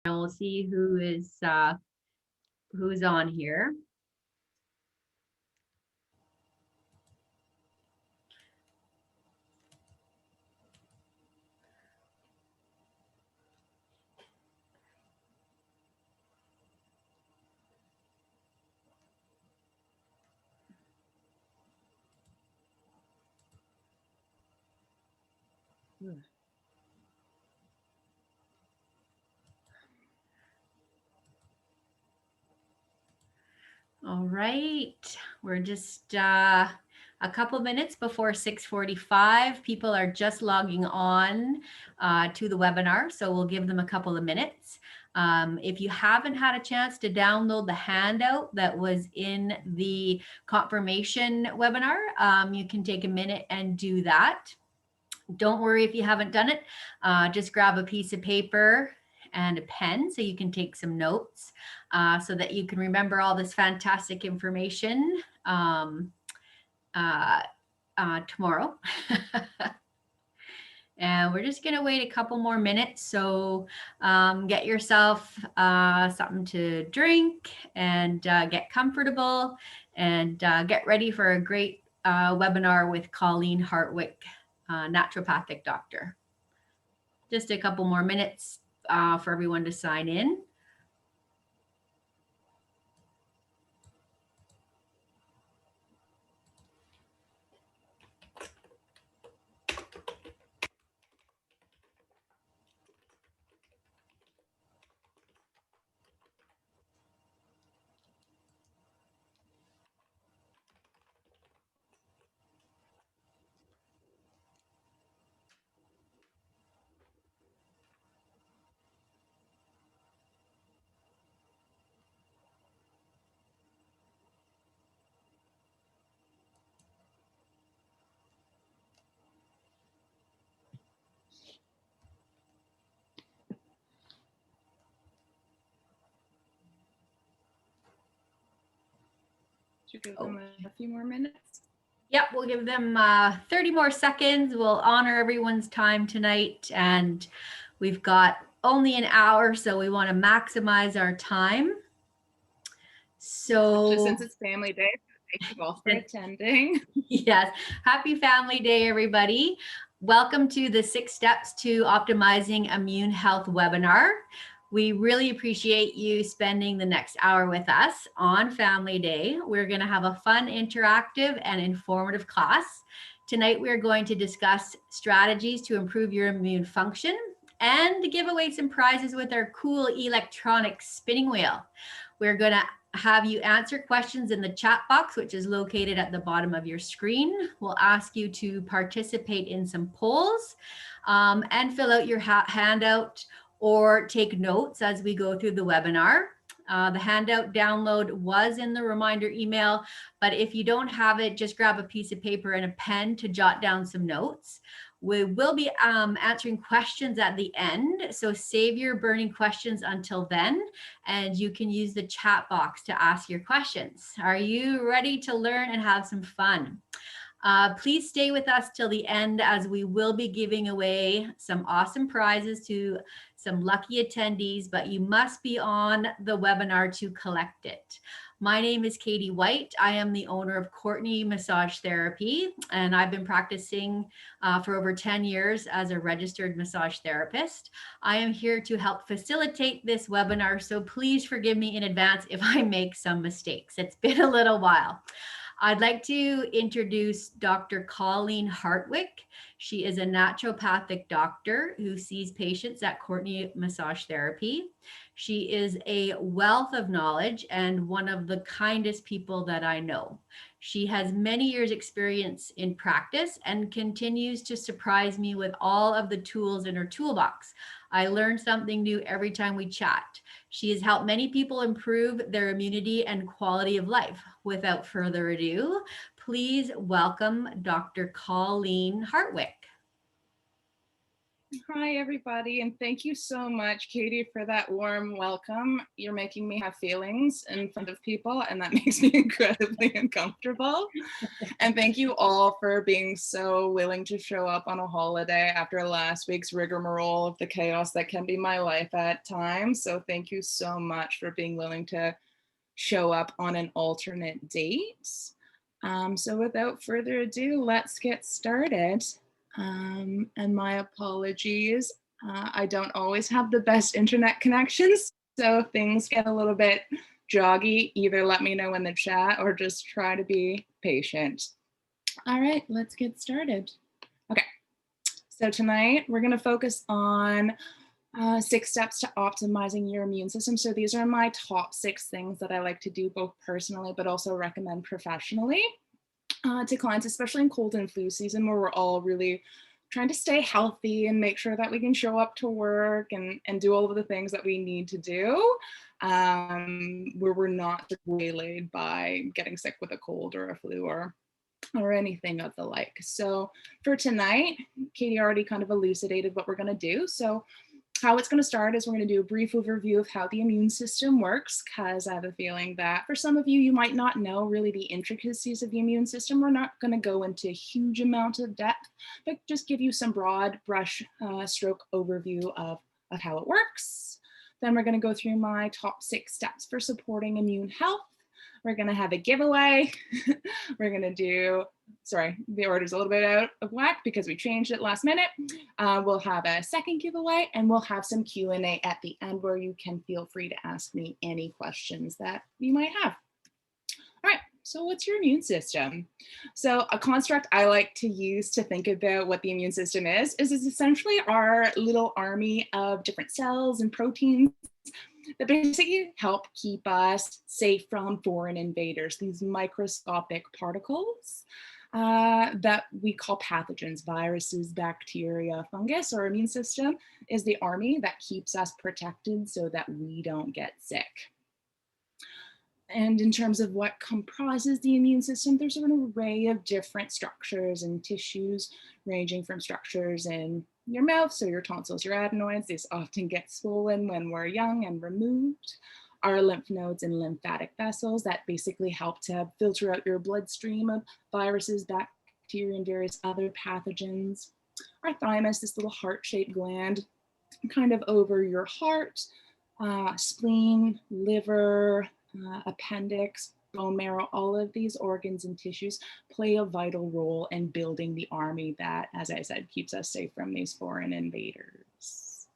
We'll see who's on here. All right, we're just a couple minutes before 6:45. People are just logging on to the webinar, so we'll give them a couple of minutes. If you haven't had a chance to download the handout that was in the confirmation webinar, you can take a minute and do that. Don't worry if you haven't done it. Just grab a piece of paper and a pen so you can take some notes so that you can remember all this fantastic information tomorrow. And we're just going to wait a couple more minutes. So get yourself something to drink and get comfortable and get ready for a great webinar with Colleen Hartwick, Naturopathic Doctor. Just a couple more minutes for everyone to sign in. Should give them a few more minutes. Yep, we'll give them 30 more seconds. We'll honor everyone's time tonight. And we've got only an hour, so we want to maximize our time. So just since it's family day, thank you all for attending. Yes, happy Family Day, everybody. Welcome to the 6 Steps to Optimizing Immune Health webinar. We really appreciate you spending the next hour with us on Family Day. We're going to have a fun, interactive, and informative class. Tonight, we're going to discuss strategies to improve your immune function and to give away some prizes with our cool electronic spinning wheel. We're going to have you answer questions in the chat box, which is located at the bottom of your screen. We'll ask you to participate in some polls and fill out your handout or take notes as we go through the webinar. The handout download was in the reminder email, but if you don't have it, just grab a piece of paper and a pen to jot down some notes. We will be answering questions at the end, so save your burning questions until then, and you can use the chat box to ask your questions. Are you ready to learn and have some fun? Please stay with us till the end, as we will be giving away some awesome prizes to some lucky attendees, but you must be on the webinar to collect it. My name is Katie White. I am the owner of Courtney Massage Therapy, and I've been practicing for over 10 years as a registered massage therapist. I am here to help facilitate this webinar, so please forgive me in advance if I make some mistakes. It's been a little while. I'd like to introduce Dr. Colleen Hartwick. She is a naturopathic doctor who sees patients at Courtney Massage Therapy. She is a wealth of knowledge and one of the kindest people that I know. She has many years experience in practice and continues to surprise me with all of the tools in her toolbox. I learn something new every time we chat. She has helped many people improve their immunity and quality of life. Without further ado, please welcome Dr. Colleen Hartwick. Hi, everybody, and thank you so much, Katie, for that warm welcome. You're making me have feelings in front of people, and that makes me incredibly uncomfortable. And thank you all for being so willing to show up on a holiday after last week's rigmarole of the chaos that can be my life at times. So thank you so much for being willing to show up on an alternate date. So without further ado, let's get started. And my apologies. I don't always have the best internet connections, so if things get a little bit joggy, either let me know in the chat or just try to be patient. All right, let's get started. Okay, so tonight we're going to focus on 6 steps to optimizing your immune system. So these are my top 6 things that I like to do both personally, but also recommend professionally to clients, especially in cold and flu season, where we're all really trying to stay healthy and make sure that we can show up to work and do all of the things that we need to do, where we're not waylaid by getting sick with a cold or a flu or anything of the like. So for tonight, Katie already kind of elucidated what we're going to do. So how it's going to start is we're going to do a brief overview of how the immune system works, because I have a feeling that for some of you, you might not know really the intricacies of the immune system. We're not going to go into a huge amount of depth, but just give you some broad brush stroke overview of how it works. Then we're going to go through my top 6 steps for supporting immune health. We're going to have a giveaway. We're going to do, sorry, the order's a little bit out of whack because we changed it last minute. We'll have a second giveaway, and we'll have some Q&A at the end where you can feel free to ask me any questions that you might have. All right, so what's your immune system? So a construct I like to use to think about what the immune system is essentially our little army of different cells and proteins that basically help keep us safe from foreign invaders, these microscopic particles that we call pathogens, viruses, bacteria, fungus. Our immune system is the army that keeps us protected so that we don't get sick. And in terms of what comprises the immune system, there's an array of different structures and tissues, ranging from structures in your mouth, so your tonsils, your adenoids, these often get swollen when we're young and removed. Our lymph nodes and lymphatic vessels that basically help to filter out your bloodstream of viruses, bacteria, and various other pathogens. Our thymus, this little heart-shaped gland, kind of over your heart, spleen, liver, appendix, bone marrow, all of these organs and tissues play a vital role in building the army that, as I said, keeps us safe from these foreign invaders.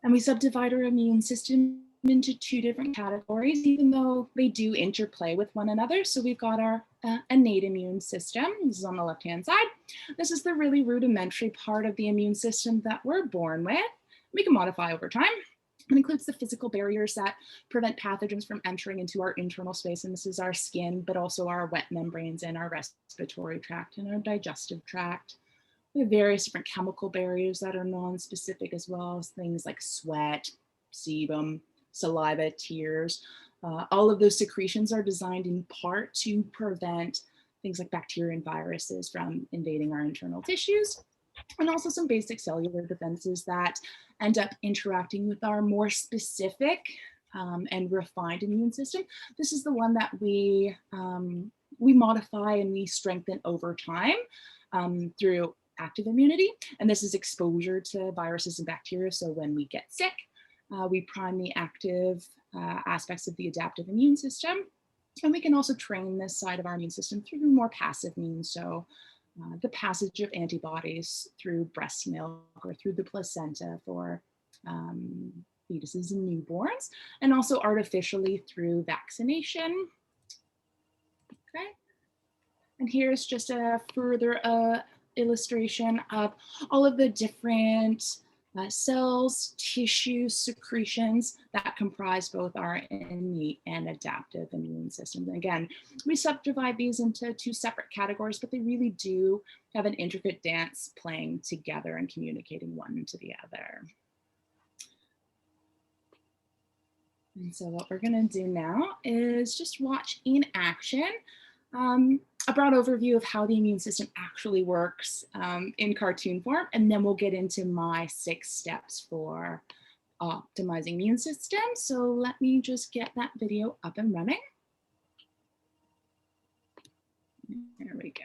And we subdivide our immune system into 2 different categories, even though they do interplay with one another. So we've got our innate immune system. This is on the left-hand side. This is the really rudimentary part of the immune system that we're born with. We can modify over time. It includes the physical barriers that prevent pathogens from entering into our internal space. And this is our skin, but also our wet membranes and our respiratory tract and our digestive tract. We have various different chemical barriers that are non-specific, as well as things like sweat, sebum, saliva, tears. All of those secretions are designed in part to prevent things like bacteria and viruses from invading our internal tissues. And also some basic cellular defenses that end up interacting with our more specific and refined immune system. This is the one that we modify and we strengthen over time through active immunity. And this is exposure to viruses and bacteria. So when we get sick, we prime the active aspects of the adaptive immune system. And we can also train this side of our immune system through more passive means. So the passage of antibodies through breast milk or through the placenta for fetuses and newborns, and also artificially through vaccination. Okay. And here's just a further illustration of all of the different cells, tissues, secretions that comprise both our innate and adaptive immune systems. And again, we subdivide these into 2 separate categories, but they really do have an intricate dance playing together and communicating one to the other. And so what we're going to do now is just watch in action a broad overview of how the immune system actually works in cartoon form, and then we'll get into my 6 steps for optimizing immune system. So let me just get that video up and running. There we go.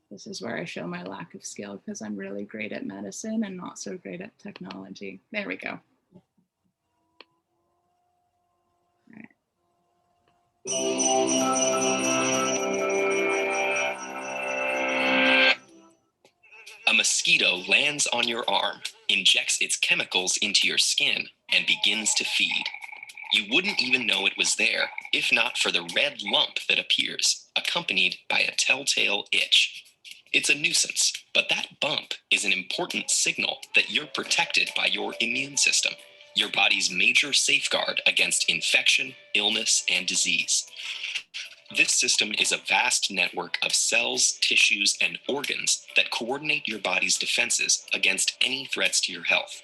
This is where I show my lack of skill because I'm really great at medicine and not so great at technology. There we go. A mosquito lands on your arm, injects its chemicals into your skin, and begins to feed. You wouldn't even know it was there if not for the red lump that appears, accompanied by a telltale itch. It's a nuisance, but that bump is an important signal that you're protected by your immune system, your body's major safeguard against infection, illness, and disease. This system is a vast network of cells, tissues, and organs that coordinate your body's defenses against any threats to your health.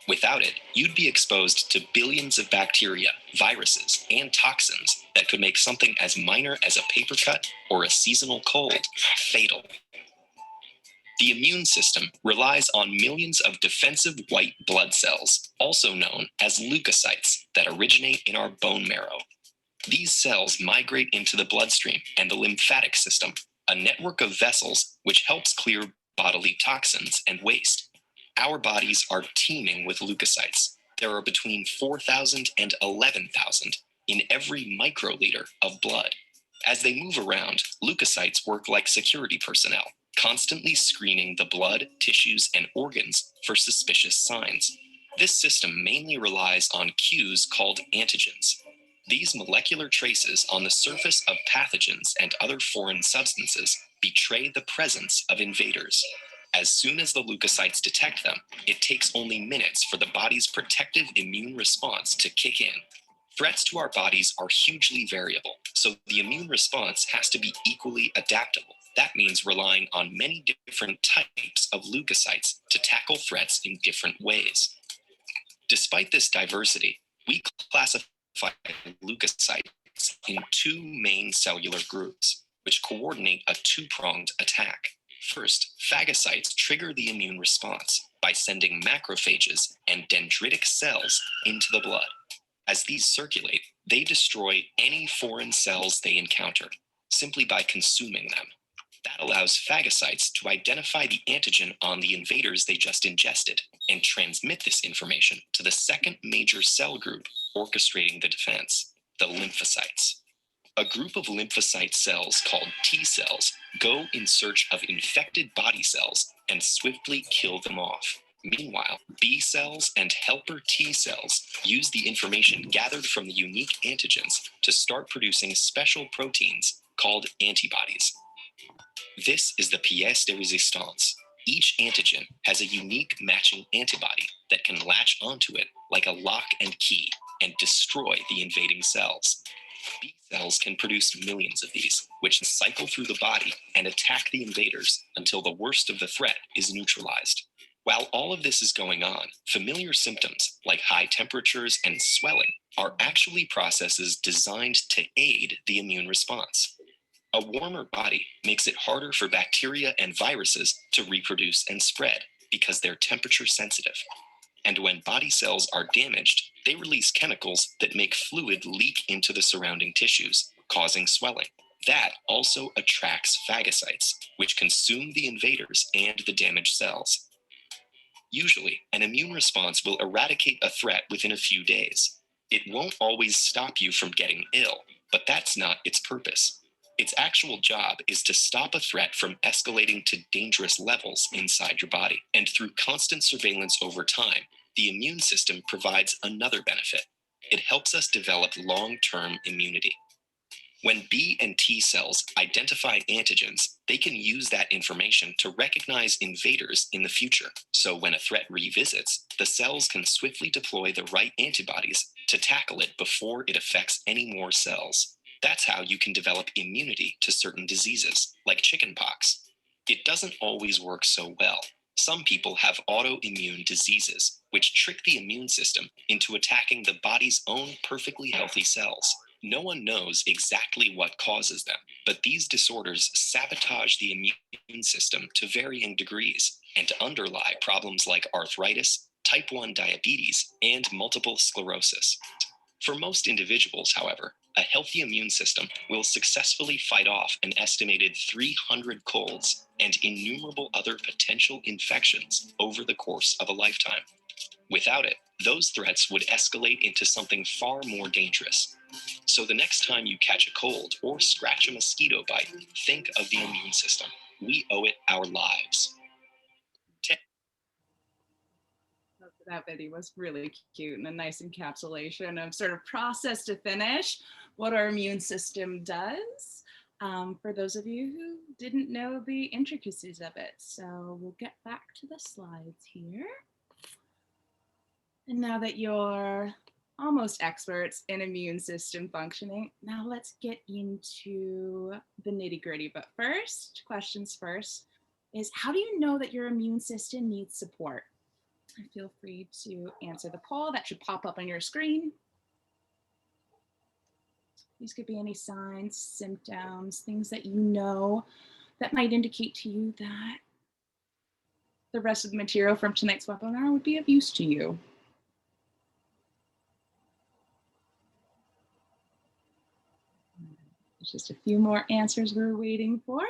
Without it, you'd be exposed to billions of bacteria, viruses, and toxins that could make something as minor as a paper cut or a seasonal cold fatal. The immune system relies on millions of defensive white blood cells, also known as leukocytes, that originate in our bone marrow. These cells migrate into the bloodstream and the lymphatic system, a network of vessels which helps clear bodily toxins and waste. Our bodies are teeming with leukocytes. There are between 4,000 and 11,000 in every microliter of blood. As they move around, leukocytes work like security personnel, constantly screening the blood, tissues, and organs for suspicious signs. This system mainly relies on cues called antigens. These molecular traces on the surface of pathogens and other foreign substances betray the presence of invaders. As soon as the leukocytes detect them, it takes only minutes for the body's protective immune response to kick in. Threats to our bodies are hugely variable, so the immune response has to be equally adaptable. That means relying on many different types of leukocytes to tackle threats in different ways. Despite this diversity, we classify leukocytes in 2 main cellular groups, which coordinate a 2-pronged attack. First, phagocytes trigger the immune response by sending macrophages and dendritic cells into the blood. As these circulate, they destroy any foreign cells they encounter, simply by consuming them. That allows phagocytes to identify the antigen on the invaders they just ingested and transmit this information to the second major cell group orchestrating the defense, the lymphocytes. A group of lymphocyte cells called T cells go in search of infected body cells and swiftly kill them off. Meanwhile, B cells and helper T cells use the information gathered from the unique antigens to start producing special proteins called antibodies. This is the pièce de résistance. Each antigen has a unique matching antibody that can latch onto it like a lock and key and destroy the invading cells. B cells can produce millions of these, which cycle through the body and attack the invaders until the worst of the threat is neutralized. While all of this is going on, familiar symptoms like high temperatures and swelling are actually processes designed to aid the immune response. A warmer body makes it harder for bacteria and viruses to reproduce and spread because they're temperature sensitive. And when body cells are damaged, they release chemicals that make fluid leak into the surrounding tissues, causing swelling. That also attracts phagocytes, which consume the invaders and the damaged cells. Usually, an immune response will eradicate a threat within a few days. It won't always stop you from getting ill, but that's not its purpose. Its actual job is to stop a threat from escalating to dangerous levels inside your body. And through constant surveillance over time, the immune system provides another benefit. It helps us develop long-term immunity. When B and T cells identify antigens, they can use that information to recognize invaders in the future. So when a threat revisits, the cells can swiftly deploy the right antibodies to tackle it before it affects any more cells. That's how you can develop immunity to certain diseases, like chickenpox. It doesn't always work so well. Some people have autoimmune diseases, which trick the immune system into attacking the body's own perfectly healthy cells. No one knows exactly what causes them, but these disorders sabotage the immune system to varying degrees and underlie problems like arthritis, type 1 diabetes, and multiple sclerosis. For most individuals, however, a healthy immune system will successfully fight off an estimated 300 colds and innumerable other potential infections over the course of a lifetime. Without it, those threats would escalate into something far more dangerous. So the next time you catch a cold or scratch a mosquito bite, think of the immune system. We owe it our lives. That video was really cute and a nice encapsulation of sort of process to finish what our immune system does. For those of you who didn't know the intricacies of it. So we'll get back to the slides here. And now that you're almost experts in immune system functioning, now let's get into the nitty-gritty. But first, questions first, is how do you know that your immune system needs support? Feel free to answer the poll that should pop up on your screen. These could be any signs, symptoms, things that you know that might indicate to you that the rest of the material from tonight's webinar would be of use to you. There's just a few more answers we're waiting for.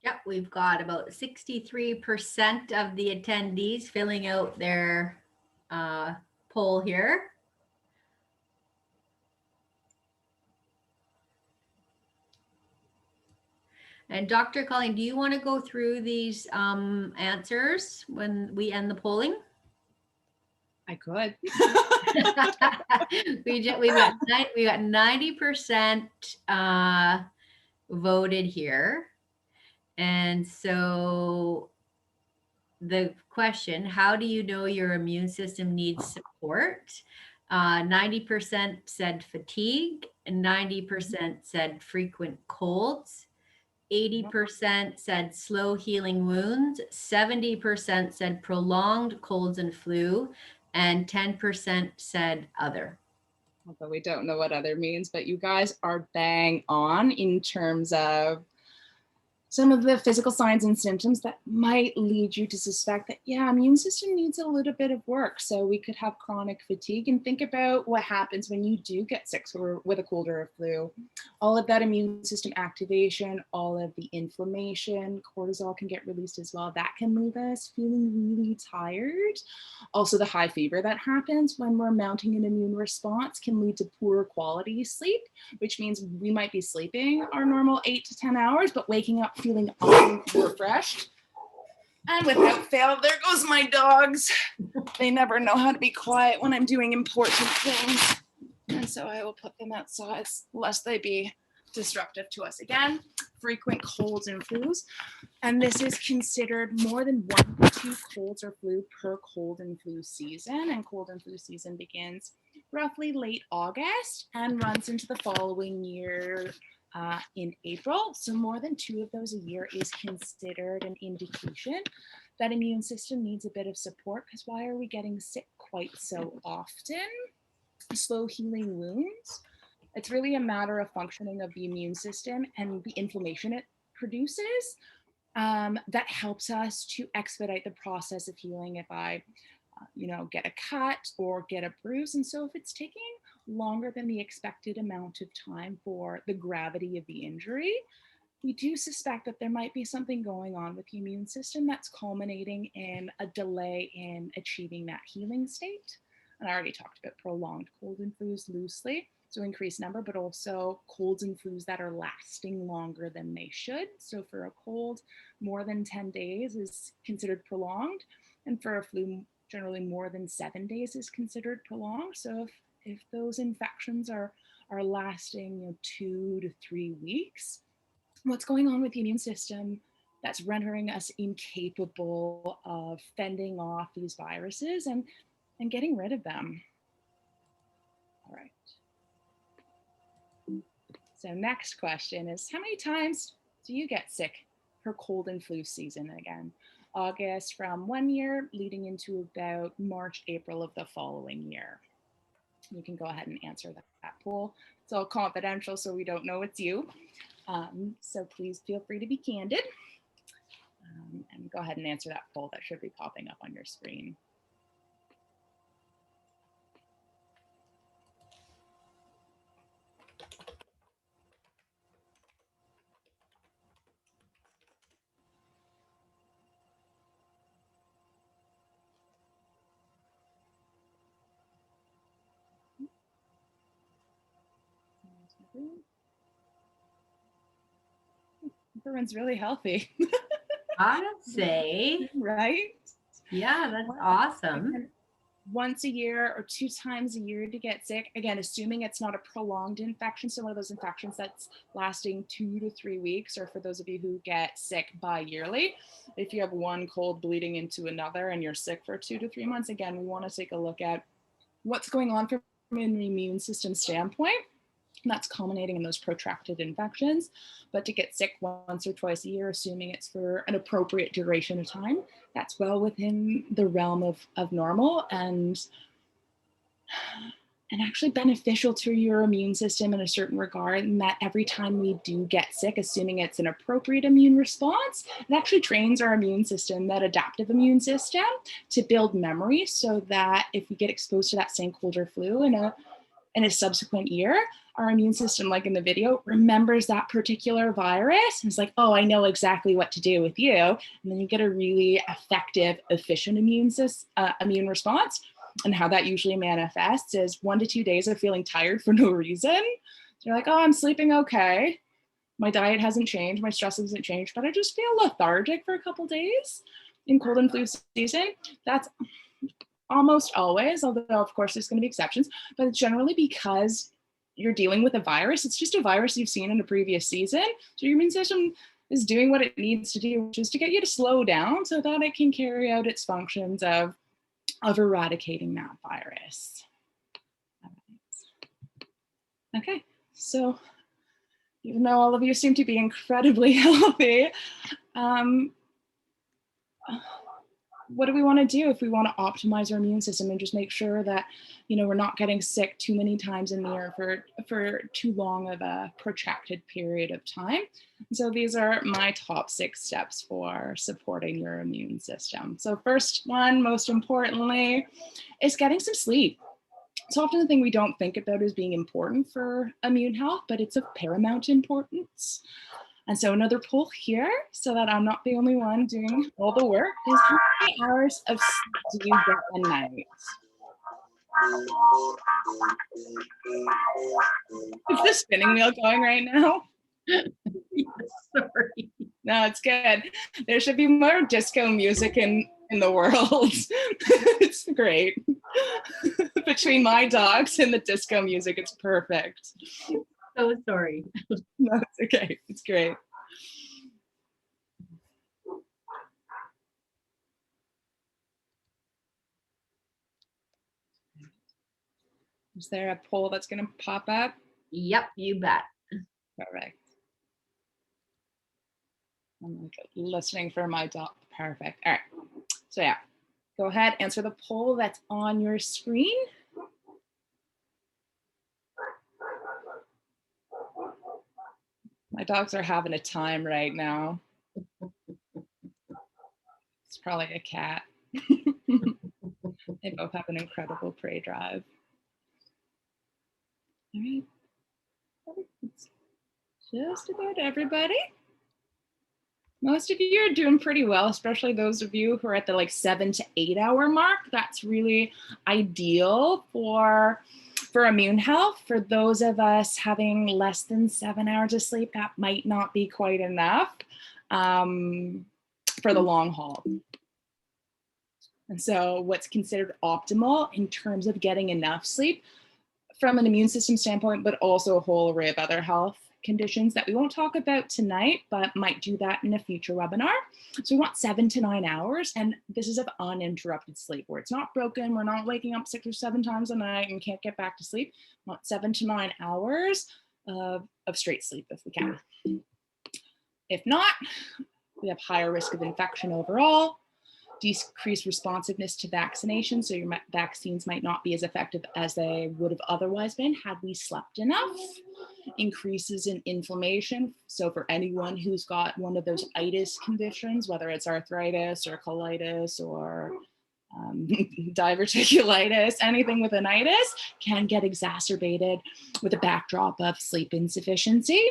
Yep, we've got about 63% of the attendees filling out their poll here. And Dr. Colleen, do you want to go through these answers when we end the polling? I could. we got 90% voted here. And so the question, how do you know your immune system needs support? 90% said fatigue, and 90% said frequent colds. 80% said slow healing wounds, 70% said prolonged colds and flu, and 10% said other. Although we don't know what other means, but you guys are bang on in terms of some of the physical signs and symptoms that might lead you to suspect that, yeah, immune system needs a little bit of work. So we could have chronic fatigue, and think about what happens when you do get sick with a cold or a flu. All of that immune system activation, all of the inflammation, cortisol can get released as well. That can leave us feeling really tired. Also, the high fever that happens when we're mounting an immune response can lead to poor quality sleep, which means we might be sleeping our normal 8 to 10 hours, but waking up feeling refreshed. And without fail, there goes my dogs. They never know how to be quiet when I'm doing important things. And so I will put them outside lest they be disruptive to us. Again, frequent colds and flus. And this is considered more than 1 to 2 colds or flu per cold and flu season. And cold and flu season begins roughly late August and runs into the following year in April. So more than 2 of those a year is considered an indication that immune system needs a bit of support, because why are we getting sick quite so often? Slow healing wounds. It's really a matter of functioning of the immune system and the inflammation it produces that helps us to expedite the process of healing if I get a cut or get a bruise. And so if it's taking longer than the expected amount of time for the gravity of the injury, we do suspect that there might be something going on with the immune system that's culminating in a delay in achieving that healing state. And I already talked about prolonged cold and flus loosely, so increased number, but also colds and flus that are lasting longer than they should. So for a cold, more than 10 days is considered prolonged. And for a flu, generally more than 7 days is considered prolonged. So if those infections are lasting 2 to 3 weeks, what's going on with the immune system that's rendering us incapable of fending off these viruses and getting rid of them? All right. So next question is, how many times do you get sick per cold and flu season? Again, August from one year, leading into about March, April of the following year. You can go ahead and answer that poll. It's all confidential, so we don't know it's you. So please feel free to be candid and go ahead and answer that poll that should be popping up on your screen. Everyone's really healthy. I'd say. Right? Yeah, that's awesome. Once a year or 2 times a year to get sick. Again, assuming it's not a prolonged infection. So one of those infections that's lasting 2 to 3 weeks, or for those of you who get sick bi-yearly, if you have one cold bleeding into another and you're sick for 2 to 3 months, again, we want to take a look at what's going on from an immune system standpoint. And that's culminating in those protracted infections. But to get sick once or twice a year, assuming it's for an appropriate duration of time, that's well within the realm of normal and actually beneficial to your immune system in a certain regard. And that every time we do get sick, assuming it's an appropriate immune response, it actually trains our immune system, that adaptive immune system, to build memory so that if we get exposed to that same cold or flu in a subsequent year, our immune system, like in the video, remembers that particular virus and it's like, oh, I know exactly what to do with you. And then you get a really effective, efficient immune response. And how that usually manifests is 1 to 2 days of feeling tired for no reason. So you're like, oh, I'm sleeping okay. My diet hasn't changed. My stress hasn't changed, but I just feel lethargic for a couple days in cold and flu season. That's almost always, although of course there's going to be exceptions, but it's generally because you're dealing with a virus. It's just a virus you've seen in a previous season. So your immune system is doing what it needs to do, which is to get you to slow down so that it can carry out its functions of eradicating that virus. Okay, so even though all of you seem to be incredibly healthy, what do we want to do if we want to optimize our immune system and just make sure that, you know, we're not getting sick too many times in the year for too long of a protracted period of time? And so these are my top 6 steps for supporting your immune system. So first one, most importantly, is getting some sleep. It's often the thing we don't think about as being important for immune health, but it's of paramount importance. And so another poll here, so that I'm not the only one doing all the work, is how many hours of sleep do you get a night? Is the spinning wheel going right now? Sorry. No, it's good. There should be more disco music in the world. It's great. Between my dogs and the disco music, it's perfect. So sorry. No, it's okay. It's great. Is there a poll that's going to pop up? Yep, you bet. Perfect. I'm like listening for my dog. Perfect. All right. So yeah, go ahead, answer the poll that's on your screen. My dogs are having a time right now. It's probably a cat. They both have an incredible prey drive. All right. That's just about everybody. Most of you are doing pretty well, especially those of you who are at the like 7 to 8 hour mark. That's really ideal for immune health. For those of us having less than 7 hours of sleep, that might not be quite enough for the long haul. And so what's considered optimal in terms of getting enough sleep from an immune system standpoint, but also a whole array of other health conditions that we won't talk about tonight, but might do that in a future webinar. So we want 7 to 9 hours, and this is of uninterrupted sleep where it's not broken. We're not waking up 6 or 7 times a night and can't get back to sleep. We want 7 to 9 hours of straight sleep if we can. If not, we have higher risk of infection overall. decreased responsiveness to vaccination. So your vaccines might not be as effective as they would have otherwise been had we slept enough. Increases in inflammation. So for anyone who's got one of those itis conditions, whether it's arthritis or colitis or diverticulitis, anything with an itis can get exacerbated with a backdrop of sleep insufficiency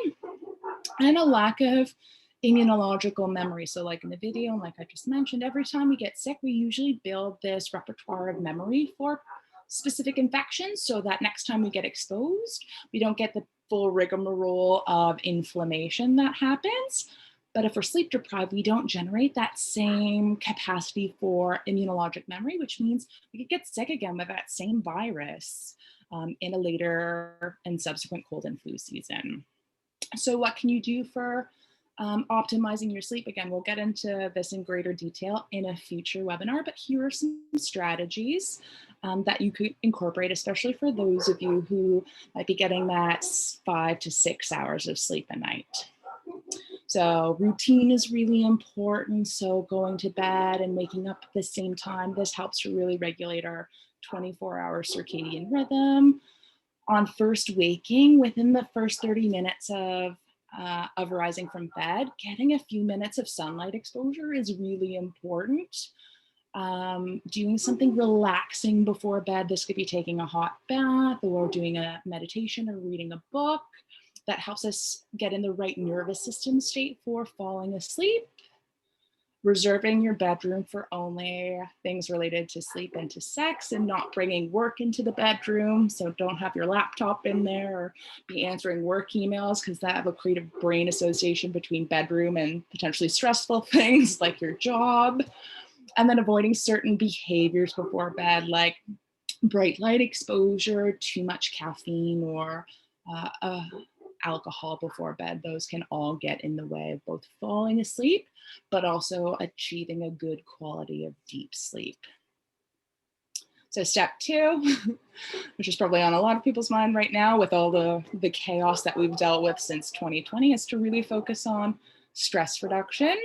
and a lack of immunological memory. So like in the video, like I just mentioned, every time we get sick, we usually build this repertoire of memory for specific infections so that next time we get exposed, we don't get the full rigmarole of inflammation that happens. But if we're sleep deprived, we don't generate that same capacity for immunologic memory, which means we could get sick again with that same virus in a later and subsequent cold and flu season. So what can you do for optimizing your sleep? Again, we'll get into this in greater detail in a future webinar, but here are some strategies that you could incorporate, especially for those of you who might be getting that 5 to 6 hours of sleep a night. So routine is really important. So going to bed and waking up at the same time, this helps to really regulate our 24-hour circadian rhythm. On first waking, within the first 30 minutes of rising from bed, getting a few minutes of sunlight exposure is really important. Doing something relaxing before bed. This could be taking a hot bath or doing a meditation or reading a book that helps us get in the right nervous system state for falling asleep. Reserving your bedroom for only things related to sleep and to sex, and not bringing work into the bedroom. So don't have your laptop in there or be answering work emails, because that will create a brain association between bedroom and potentially stressful things like your job. And then avoiding certain behaviors before bed, like bright light exposure, too much caffeine, or alcohol before bed. Those can all get in the way of both falling asleep, but also achieving a good quality of deep sleep. So step 2, which is probably on a lot of people's mind right now with all the chaos that we've dealt with since 2020, is to really focus on stress reduction.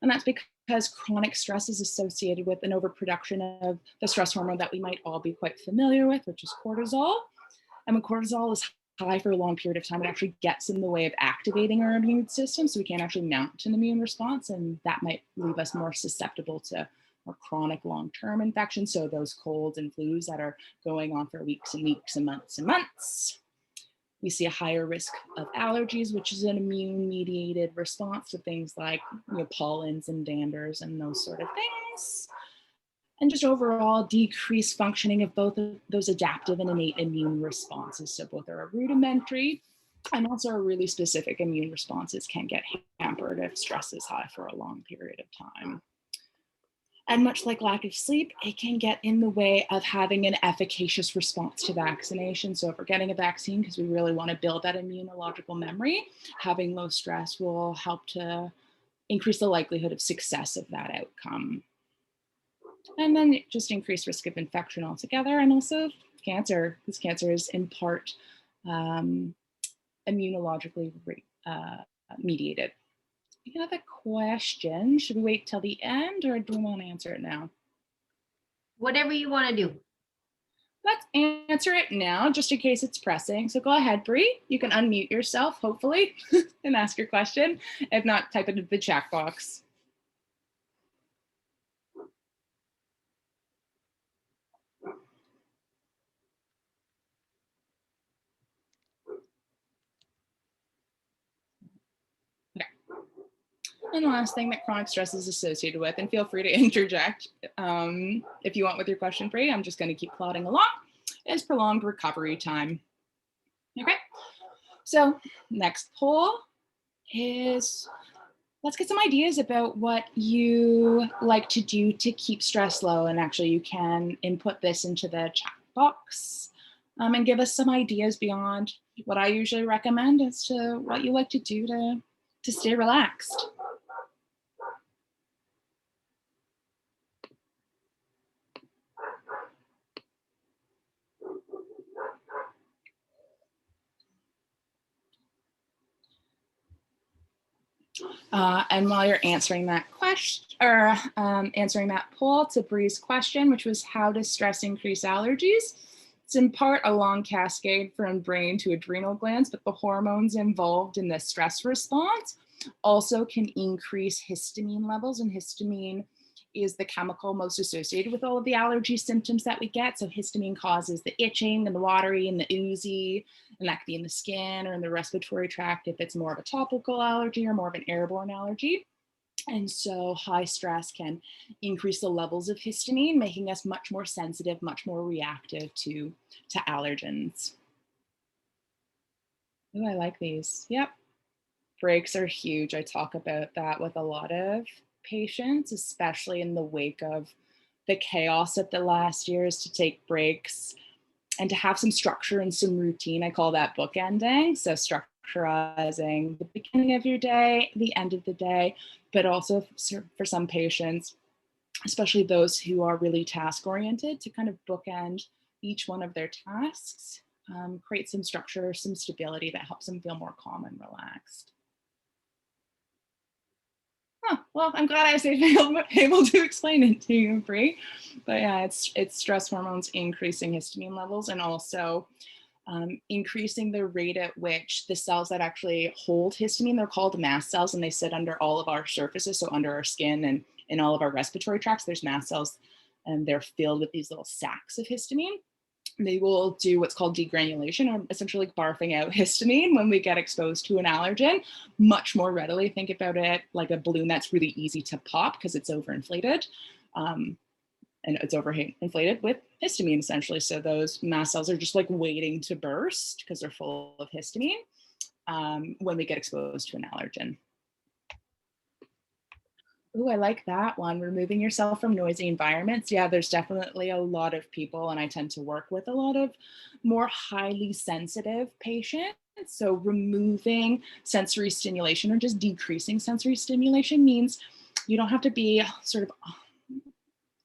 And that's because chronic stress is associated with an overproduction of the stress hormone that we might all be quite familiar with, which is cortisol. And when cortisol is high for a long period of time, it actually gets in the way of activating our immune system, so we can't actually mount an immune response, and that might leave us more susceptible to more chronic long-term infections, so those colds and flus that are going on for weeks and weeks and months and months. We see a higher risk of allergies, which is an immune-mediated response to things like pollens and danders and those sort of things. And just overall decreased functioning of both of those adaptive and innate immune responses. So both are rudimentary and also our really specific immune responses can get hampered if stress is high for a long period of time. And much like lack of sleep, it can get in the way of having an efficacious response to vaccination. So if we're getting a vaccine because we really want to build that immunological memory, having low stress will help to increase the likelihood of success of that outcome. And then just increased risk of infection altogether, and also cancer, because cancer is in part immunologically mediated. If you have a question, should we wait till the end or do we want to answer it now? Whatever you want to do. Let's answer it now, just in case it's pressing. So go ahead, Bree. You can unmute yourself, hopefully, and ask your question. If not, type it into the chat box. And the last thing that chronic stress is associated with, and feel free to interject if you want with your question, Bree, I'm just going to keep plodding along, is prolonged recovery time. Okay, so next poll is, let's get some ideas about what you like to do to keep stress low. And actually you can input this into the chat box and give us some ideas beyond what I usually recommend as to what you like to do to stay relaxed. And while you're answering that question, or answering that poll to Bree's question, which was how does stress increase allergies? It's in part a long cascade from brain to adrenal glands, but the hormones involved in the stress response also can increase histamine levels, and histamine is the chemical most associated with all of the allergy symptoms that we get. So histamine causes the itching and the watery and the oozy, and that could be in the skin or in the respiratory tract if it's more of a topical allergy or more of an airborne allergy. And so high stress can increase the levels of histamine, making us much more sensitive, much more reactive to allergens. Oh, I like these. Yep. Breaks are huge. I talk about that with a lot of patients, especially in the wake of the chaos of the last years, to take breaks and to have some structure and some routine. I call that bookending. So structurizing the beginning of your day, the end of the day, but also for some patients, especially those who are really task oriented, to kind of bookend each one of their tasks, create some structure, some stability that helps them feel more calm and relaxed. Oh, well, I'm glad I was able to explain it to you, Bree. But yeah, it's stress hormones increasing histamine levels, and also increasing the rate at which the cells that actually hold histamine, they're called mast cells, and they sit under all of our surfaces, so under our skin and in all of our respiratory tracts, there's mast cells, and they're filled with these little sacs of histamine. They will do what's called degranulation, or essentially barfing out histamine when we get exposed to an allergen much more readily. Think about it like a balloon that's really easy to pop because it's overinflated. And it's overinflated with histamine, essentially. So those mast cells are just like waiting to burst because they're full of histamine when we get exposed to an allergen. Oh, I like that one. Removing yourself from noisy environments. Yeah, there's definitely a lot of people, and I tend to work with a lot of more highly sensitive patients. So removing sensory stimulation or just decreasing sensory stimulation means you don't have to be sort of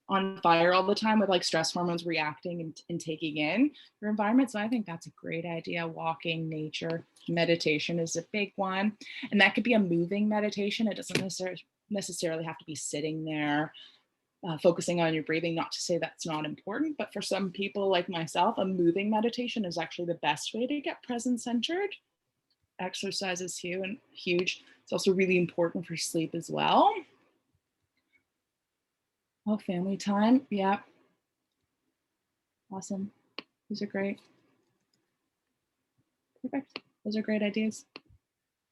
on fire all the time with like stress hormones reacting and taking in your environment. So I think that's a great idea. Walking, nature, meditation is a big one. And that could be a moving meditation. It doesn't necessarily have to be sitting there focusing on your breathing. Not to say that's not important, but for some people like myself, a moving meditation is actually the best way to get present centered. Exercise is huge. It's also really important for sleep as well. Oh, family time. Yeah. Awesome. These are great. Perfect. Those are great ideas.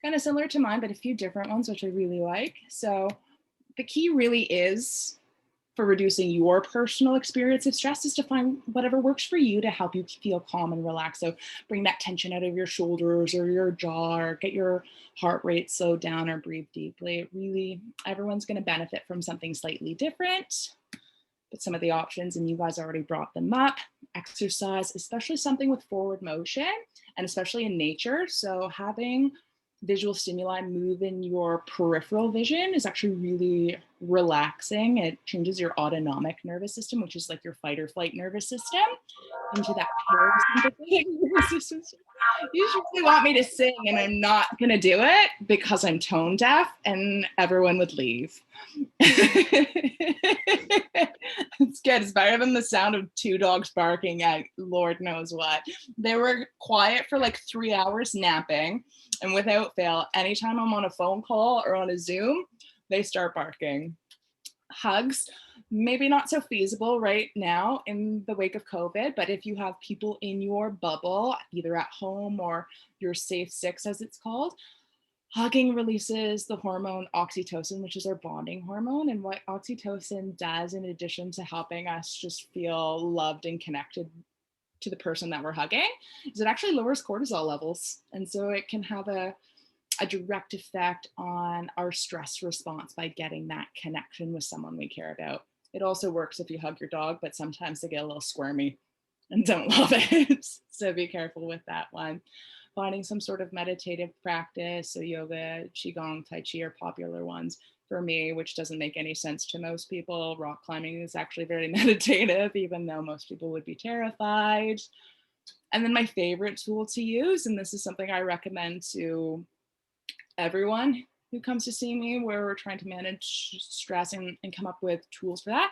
Kind of similar to mine, but a few different ones, which I really like. So the key really is for reducing your personal experience of stress is to find whatever works for you to help you feel calm and relaxed. So bring that tension out of your shoulders or your jaw, or get your heart rate slowed down, or breathe deeply. It really, everyone's going to benefit from something slightly different. But some of the options, and you guys already brought them up, exercise, especially something with forward motion, and especially in nature. So having visual stimuli move in your peripheral vision is actually really relaxing. It changes your autonomic nervous system, which is like your fight or flight nervous system, into that parasympathetic nervous system. You usually want me to sing, and I'm not going to do it because I'm tone deaf, and everyone would leave. It's good. It's better than the sound of two dogs barking at Lord knows what. They were quiet for like 3 hours napping, and without fail, anytime I'm on a phone call or on a Zoom, they start barking. Hugs, maybe not so feasible right now in the wake of COVID, but if you have people in your bubble, either at home or your safe six, as it's called, hugging releases the hormone oxytocin, which is our bonding hormone. And what oxytocin does, in addition to helping us just feel loved and connected to the person that we're hugging, is it actually lowers cortisol levels. And so it can have a direct effect on our stress response by getting that connection with someone we care about. It also works if you hug your dog, but sometimes they get a little squirmy and don't love it. So be careful with that one. Finding some sort of meditative practice, so yoga, qigong, tai chi are popular ones for me, which doesn't make any sense to most people. Rock climbing is actually very meditative, even though most people would be terrified. And then my favorite tool to use, and this is something I recommend to everyone, who comes to see me where we're trying to manage stress and come up with tools for that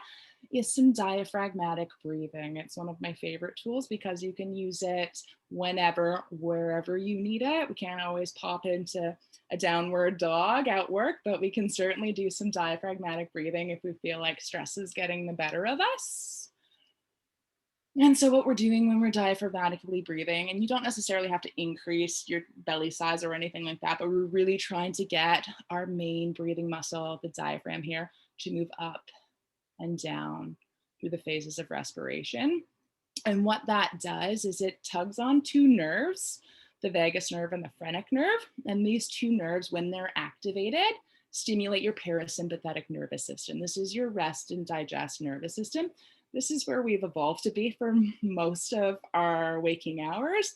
is some diaphragmatic breathing. It's one of my favorite tools because you can use it whenever, wherever you need it. We can't always pop into a downward dog at work, but we can certainly do some diaphragmatic breathing if we feel like stress is getting the better of us. And so what we're doing when we're diaphragmatically breathing, and you don't necessarily have to increase your belly size or anything like that, but we're really trying to get our main breathing muscle, the diaphragm here, to move up and down through the phases of respiration. And what that does is it tugs on two nerves, the vagus nerve and the phrenic nerve. And these two nerves, when they're activated, stimulate your parasympathetic nervous system. This is your rest and digest nervous system. This is where we've evolved to be for most of our waking hours,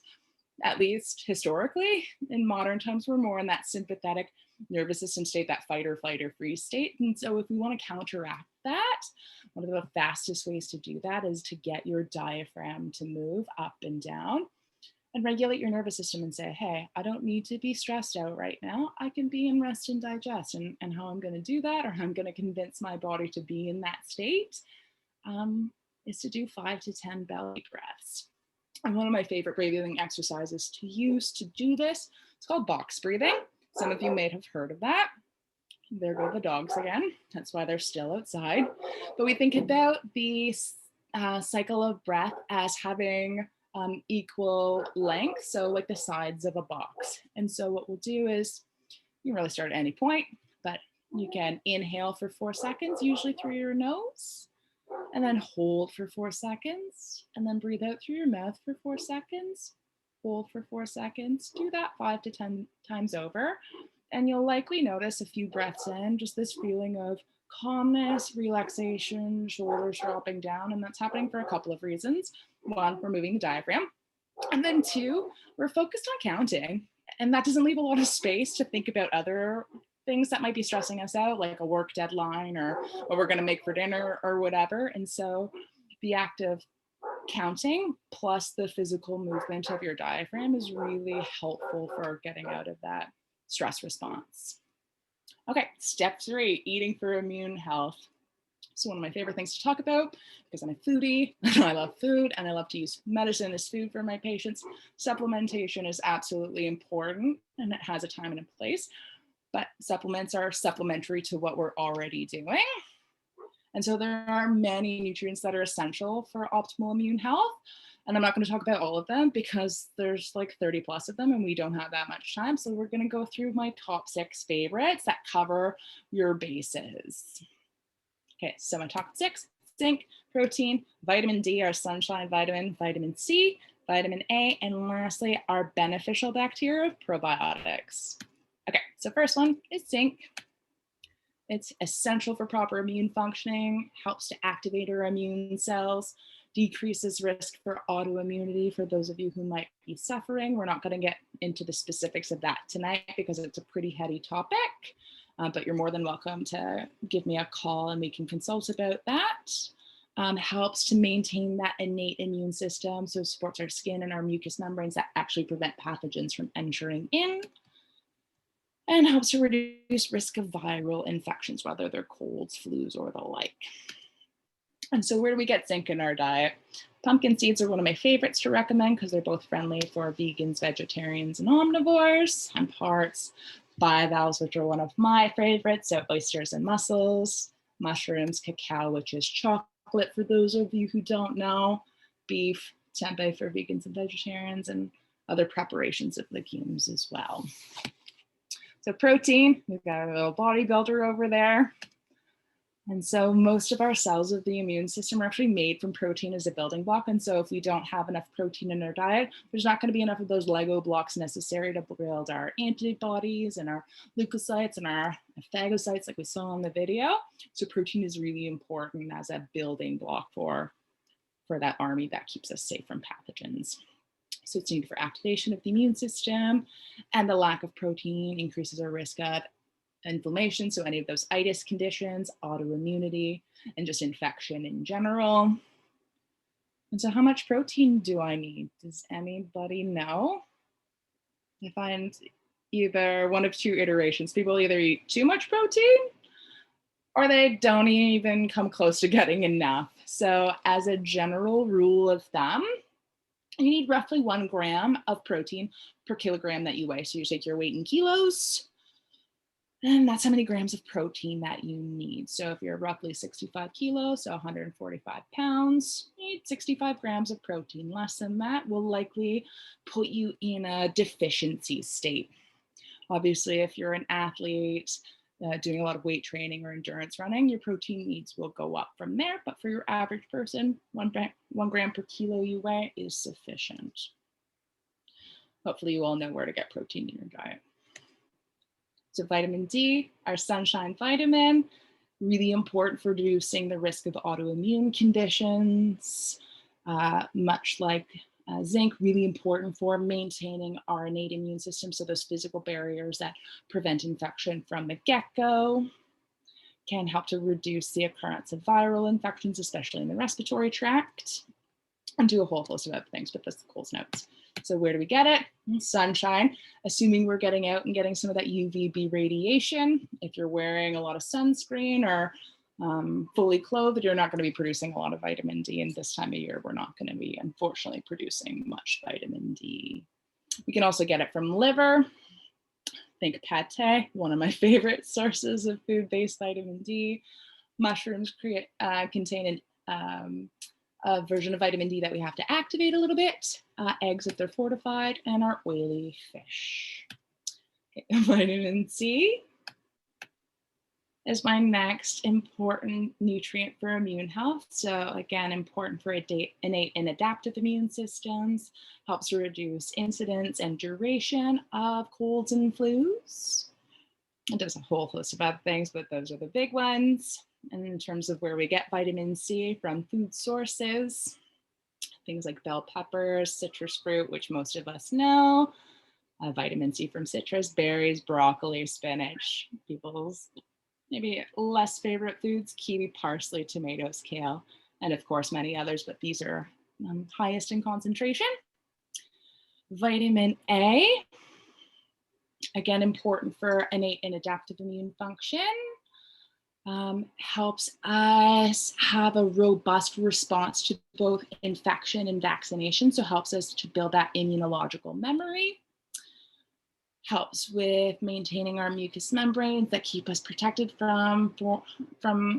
at least historically. In modern times, we're more in that sympathetic nervous system state, that fight or flight or freeze state. And so if we want to counteract that, one of the fastest ways to do that is to get your diaphragm to move up and down and regulate your nervous system and say, hey, I don't need to be stressed out right now. I can be in rest and digest. And how I'm going to do that, or how I'm going to convince my body to be in that state, is to do 5 to 10 belly breaths. And one of my favorite breathing exercises to use to do this, it's called box breathing. Some of you may have heard of that. There go the dogs again. That's why they're still outside. But we think about the cycle of breath as having equal length, so like the sides of a box. And so what we'll do is, you can really start at any point, but you can inhale for 4 seconds, usually through your nose, and then hold for 4 seconds, and then breathe out through your mouth for 4 seconds, hold for 4 seconds. Do that 5 to 10 times over. And you'll likely notice a few breaths in, just this feeling of calmness, relaxation, shoulders dropping down. And that's happening for a couple of reasons. One, we're moving the diaphragm. And then two, we're focused on counting. And that doesn't leave a lot of space to think about other things that might be stressing us out, like a work deadline or what we're going to make for dinner or whatever. And so the act of counting plus the physical movement of your diaphragm is really helpful for getting out of that stress response. Okay, step 3, eating for immune health. So one of my favorite things to talk about, because I'm a foodie and I love food and I love to use medicine as food for my patients. Supplementation is absolutely important and it has a time and a place, but supplements are supplementary to what we're already doing. And so there are many nutrients that are essential for optimal immune health. And I'm not going to talk about all of them because there's like 30 plus of them and we don't have that much time. So we're going to go through my top 6 favorites that cover your bases. Okay, so my top 6: zinc, protein, vitamin D, our sunshine vitamin, vitamin C, vitamin A, and lastly, our beneficial bacteria, probiotics. Okay, so first one is zinc. It's essential for proper immune functioning, helps to activate our immune cells, decreases risk for autoimmunity for those of you who might be suffering. We're not going to get into the specifics of that tonight because it's a pretty heady topic, but you're more than welcome to give me a call and we can consult about that. Helps to maintain that innate immune system, so supports our skin and our mucous membranes that actually prevent pathogens from entering in, and helps to reduce risk of viral infections, whether they're colds, flus, or the like. And so where do we get zinc in our diet? Pumpkin seeds are one of my favorites to recommend because they're both friendly for vegans, vegetarians, and omnivores. Hemp hearts, bivalves, which are one of my favorites, so oysters and mussels, mushrooms, cacao, which is chocolate for those of you who don't know, beef, tempeh for vegans and vegetarians, and other preparations of legumes as well. So protein, we've got a little bodybuilder over there. And so most of our cells of the immune system are actually made from protein as a building block. And so if we don't have enough protein in our diet, there's not going to be enough of those Lego blocks necessary to build our antibodies and our leukocytes and our phagocytes like we saw in the video. So protein is really important as a building block for that army that keeps us safe from pathogens. So it's needed for activation of the immune system, and the lack of protein increases our risk of inflammation, so any of those itis conditions, autoimmunity, and just infection in general. And so how much protein do I need? Does anybody know? I find either one of two iterations. People either eat too much protein or they don't even come close to getting enough. So as a general rule of thumb, you need roughly 1 gram of protein per kilogram that you weigh. So you take your weight in kilos, and that's how many grams of protein that you need. So if you're roughly 65 kilos, so 145 pounds, you need 65 grams of protein. Less than that will likely put you in a deficiency state. Obviously, if you're an athlete doing a lot of weight training or endurance running, your protein needs will go up from there. But for your average person, 1 gram per kilo you weigh is sufficient. Hopefully you all know where to get protein in your diet. So vitamin D, our sunshine vitamin, really important for reducing the risk of autoimmune conditions, much like zinc, really important for maintaining our innate immune system. So those physical barriers that prevent infection from the get-go can help to reduce the occurrence of viral infections, especially in the respiratory tract, and do a whole host of other things, but that's the Coles Notes. So where do we get it? Sunshine, assuming we're getting out and getting some of that UVB radiation. If you're wearing a lot of sunscreen or fully clothed, you're not going to be producing a lot of vitamin D. And this time of year, we're not going to be, unfortunately, producing much vitamin D. We can also get it from liver. Think pate, one of my favorite sources of food-based vitamin D. Mushrooms contain a version of vitamin D that we have to activate a little bit. Eggs if they're fortified, and our oily fish. Okay, vitamin C is my next important nutrient for immune health. So again, important for innate and adaptive immune systems, helps to reduce incidence and duration of colds and flus. It does a whole host of other things, but those are the big ones. And in terms of where we get vitamin C from food sources, things like bell peppers, citrus fruit, which most of us know, vitamin C from citrus, berries, broccoli, spinach, people's maybe less favorite foods, kiwi, parsley, tomatoes, kale, and of course many others, but these are highest in concentration. Vitamin A, again, important for innate and adaptive immune function. Helps us have a robust response to both infection and vaccination, so helps us to build that immunological memory. Helps with maintaining our mucous membranes that keep us protected from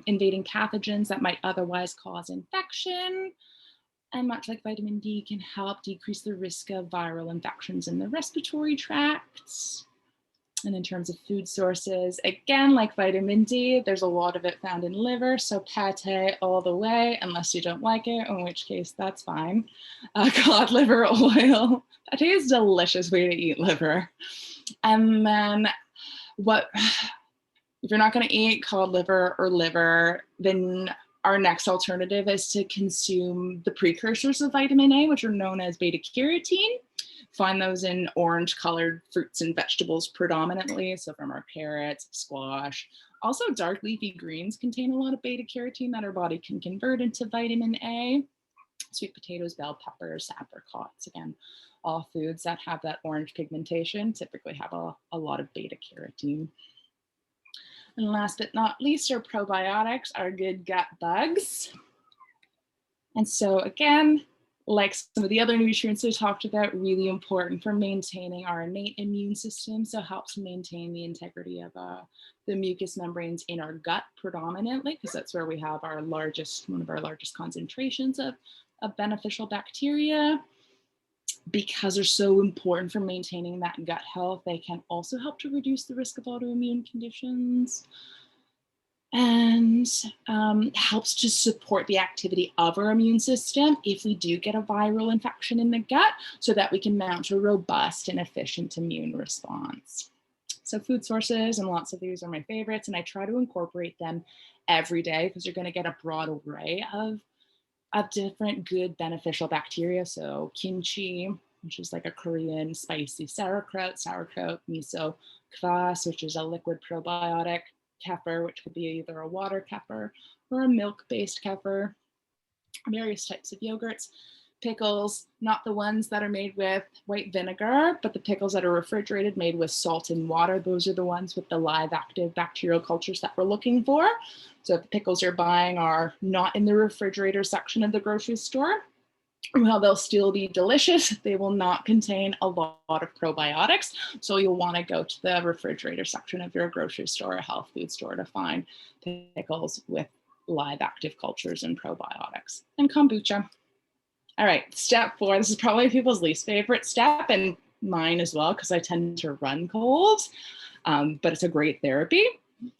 invading pathogens that might otherwise cause infection. And much like vitamin D, can help decrease the risk of viral infections in the respiratory tract. And in terms of food sources, again, like vitamin D, there's a lot of it found in liver, so pate all the way, unless you don't like it, in which case that's fine. Cod liver oil, pate is a delicious way to eat liver. And then if you're not gonna eat cod liver or liver, then our next alternative is to consume the precursors of vitamin A, which are known as beta carotene. Find those in orange colored fruits and vegetables predominantly. So from our carrots, squash. Also dark leafy greens contain a lot of beta carotene that our body can convert into vitamin A. Sweet potatoes, bell peppers, apricots, again, all foods that have that orange pigmentation typically have a lot of beta carotene. And last but not least, our probiotics, our good gut bugs. And so again, like some of the other nutrients we talked about, really important for maintaining our innate immune system. So helps maintain the integrity of the mucous membranes in our gut predominantly, because that's where we have one of our largest concentrations of beneficial bacteria. Because they're so important for maintaining that gut health, they can also help to reduce the risk of autoimmune conditions. And helps to support the activity of our immune system if we do get a viral infection in the gut, so that we can mount a robust and efficient immune response. So food sources, and lots of these are my favorites, and I try to incorporate them every day because you're going to get a broad array of different good beneficial bacteria. So kimchi, which is like a Korean spicy sauerkraut, miso, kvass, which is a liquid probiotic, kefir, which could be either a water kefir or a milk-based kefir, various types of yogurts, pickles, not the ones that are made with white vinegar, but the pickles that are refrigerated, made with salt and water. Those are the ones with the live active bacterial cultures that we're looking for. So if the pickles you're buying are not in the refrigerator section of the grocery store, while they'll still be delicious, they will not contain a lot of probiotics. So you'll want to go to the refrigerator section of your grocery store or health food store to find pickles with live active cultures and probiotics. And kombucha. All right, step 4. This is probably people's least favorite step, and mine as well, because I tend to run cold, but it's a great therapy.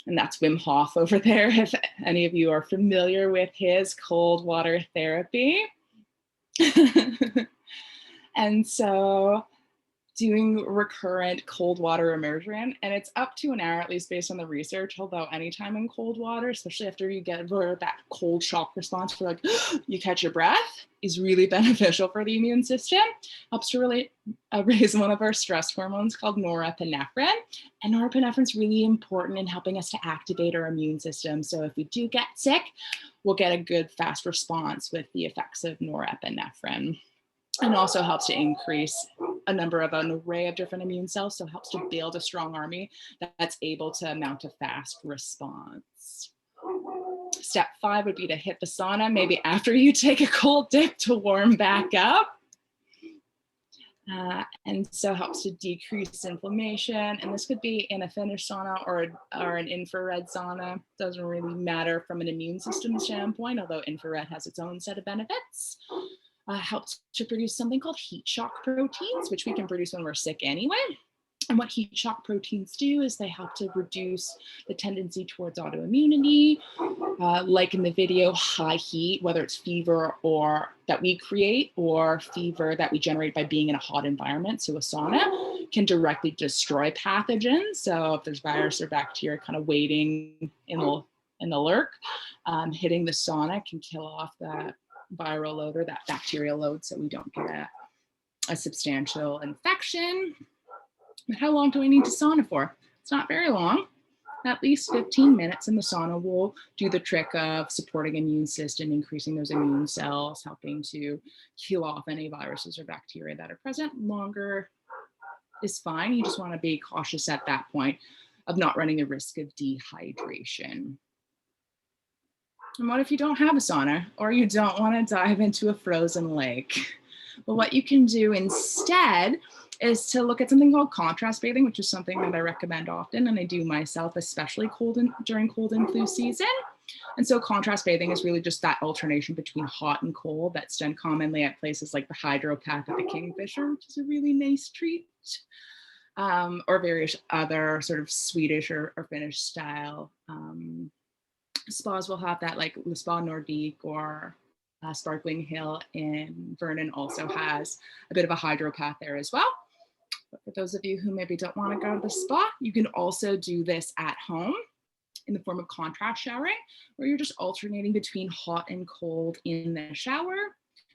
And that's Wim Hof over there, if any of you are familiar with his cold water therapy. And so doing recurrent cold water immersion, and it's up to an hour, at least based on the research, although anytime in cold water, especially after you get that cold shock response where like you catch your breath, is really beneficial for the immune system. Helps to really raise one of our stress hormones called norepinephrine, and norepinephrine is really important in helping us to activate our immune system. So if we do get sick, we'll get a good fast response with the effects of norepinephrine. And also helps to increase an array of different immune cells, so helps to build a strong army that's able to mount a fast response. Step 5 would be to hit the sauna, maybe after you take a cold dip to warm back up. And so helps to decrease inflammation. And this could be in a Finnish sauna or an infrared sauna. Doesn't really matter from an immune system standpoint, although infrared has its own set of benefits. Helps to produce something called heat shock proteins, which we can produce when we're sick anyway. And what heat shock proteins do is they help to reduce the tendency towards autoimmunity, like in the video, high heat, whether it's fever or that we create or fever that we generate by being in a hot environment. So a sauna can directly destroy pathogens. So if there's virus or bacteria kind of waiting in the lurk, hitting the sauna can kill off that viral load or that bacterial load, so we don't get a substantial infection. But how long do we need to sauna for? It's not very long. At least 15 minutes, and the sauna will do the trick of supporting immune system, increasing those immune cells, helping to kill off any viruses or bacteria that are present. Longer is fine. You just want to be cautious at that point of not running the risk of dehydration. And what if you don't have a sauna, or you don't want to dive into a frozen lake? Well, what you can do instead is to look at something called contrast bathing, which is something that I recommend often, and I do myself, especially during cold and flu season. And so contrast bathing is really just that alternation between hot and cold that's done commonly at places like the Hydropath at the Kingfisher, which is a really nice treat, or various other sort of Swedish or Finnish style spas will have that, like Le Spa Nordique or Sparkling Hill in Vernon also has a bit of a hydropath there as well. But for those of you who maybe don't want to go to the spa, you can also do this at home in the form of contrast showering, where you're just alternating between hot and cold in the shower,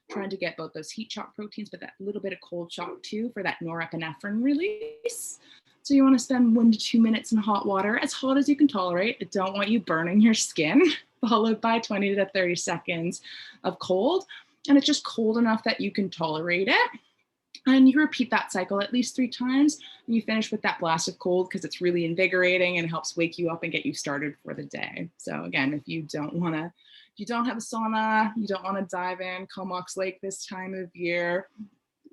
trying to get both those heat shock proteins, but that little bit of cold shock too for that norepinephrine release. So you want to spend 1 to 2 minutes in hot water, as hot as you can tolerate. I don't want you burning your skin, followed by 20 to 30 seconds of cold. And it's just cold enough that you can tolerate it. And you repeat that cycle at least 3 times. And you finish with that blast of cold because it's really invigorating and helps wake you up and get you started for the day. So again, if you don't have a sauna, you don't want to dive in Comox Lake this time of year,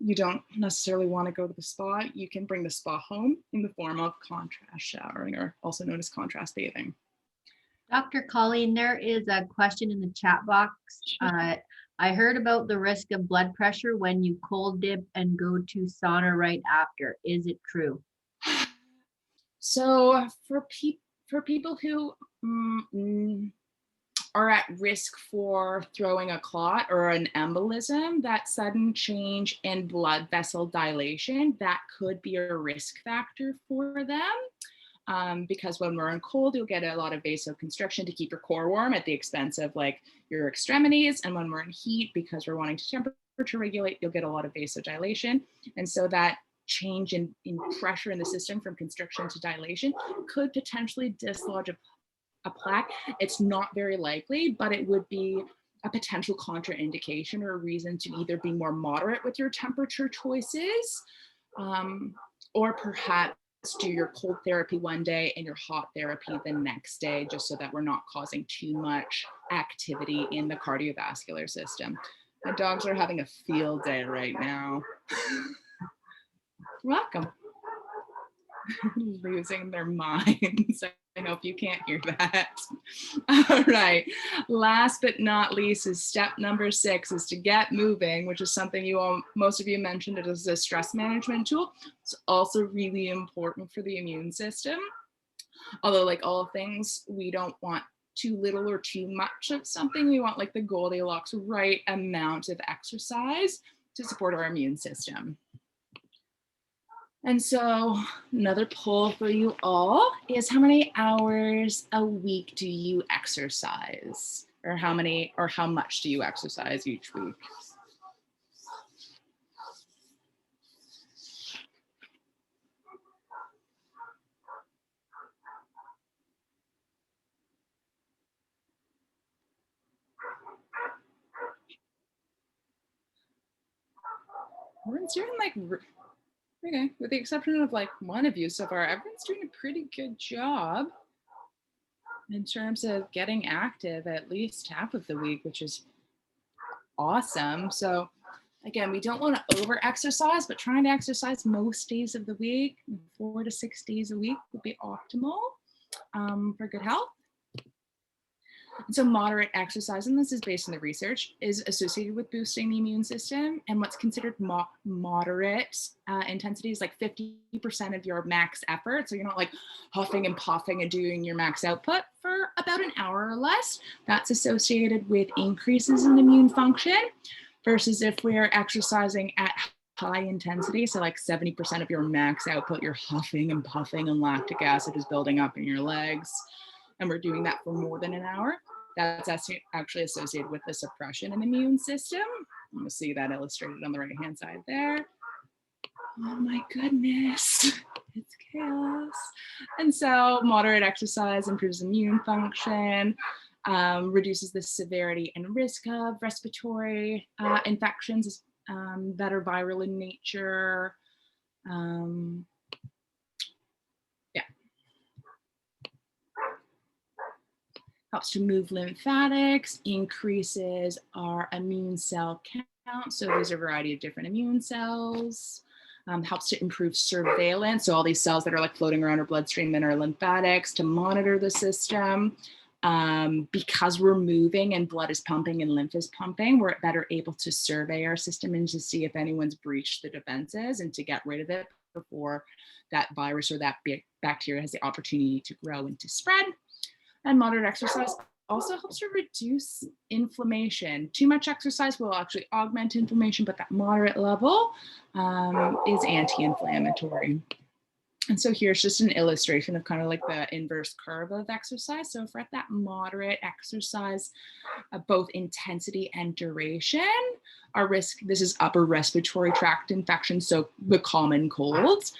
you don't necessarily want to go to the spa, you can bring the spa home in the form of contrast showering, or also known as contrast bathing. Dr. Colleen, there is a question in the chat box. I heard about the risk of blood pressure when you cold dip and go to sauna right after. Is it true? So for people who are at risk for throwing a clot or an embolism, that sudden change in blood vessel dilation, that could be a risk factor for them. Because when we're in cold, you'll get a lot of vasoconstriction to keep your core warm at the expense of like your extremities. And when we're in heat, because we're wanting to temperature regulate, you'll get a lot of vasodilation. And so that change in pressure in the system from constriction to dilation could potentially dislodge a plaque. It's not very likely, but it would be a potential contraindication or a reason to either be more moderate with your temperature choices, or perhaps do your cold therapy one day and your hot therapy the next day, just so that we're not causing too much activity in the cardiovascular system. My dogs are having a field day right now. Welcome. Losing their minds. I hope you can't hear that. All right. Last but not least is step number 6 is to get moving, which is something most of you mentioned it as a stress management tool. It's also really important for the immune system. Although like all things, we don't want too little or too much of something. We want like the Goldilocks right amount of exercise to support our immune system. And so another poll for you all is how many hours a week do you exercise? Or how much do you exercise each week? Everyone's doing like, okay, with the exception of like one of you so far, everyone's doing a pretty good job in terms of getting active at least half of the week, which is awesome. So again, we don't want to over exercise, but trying to exercise most days of the week, 4 to 6 days a week would be optimal for good health. And so moderate exercise, and this is based on the research, is associated with boosting the immune system. And what's considered moderate intensity is like 50% of your max effort. So you're not like huffing and puffing and doing your max output for about an hour or less. That's associated with increases in immune function versus if we're exercising at high intensity, so like 70% of your max output, you're huffing and puffing and lactic acid is building up in your legs. And we're doing that for more than an hour, that's actually associated with the suppression in the immune system. You will see that illustrated on the right-hand side there. Oh my goodness, it's chaos. And so moderate exercise improves immune function, reduces the severity and risk of respiratory infections that are viral in nature. Helps to move lymphatics, increases our immune cell count. So there's a variety of different immune cells. Helps to improve surveillance. So all these cells that are like floating around our bloodstream and our lymphatics to monitor the system. Because we're moving and blood is pumping and lymph is pumping, we're better able to survey our system and to see if anyone's breached the defenses and to get rid of it before that virus or that bacteria has the opportunity to grow and to spread. And moderate exercise also helps to reduce inflammation. Too much exercise will actually augment inflammation, but that moderate level is anti-inflammatory. And so here's just an illustration of kind of like the inverse curve of exercise. So if we're at that moderate exercise, both intensity and duration, our risk, this is upper respiratory tract infections, so the common colds,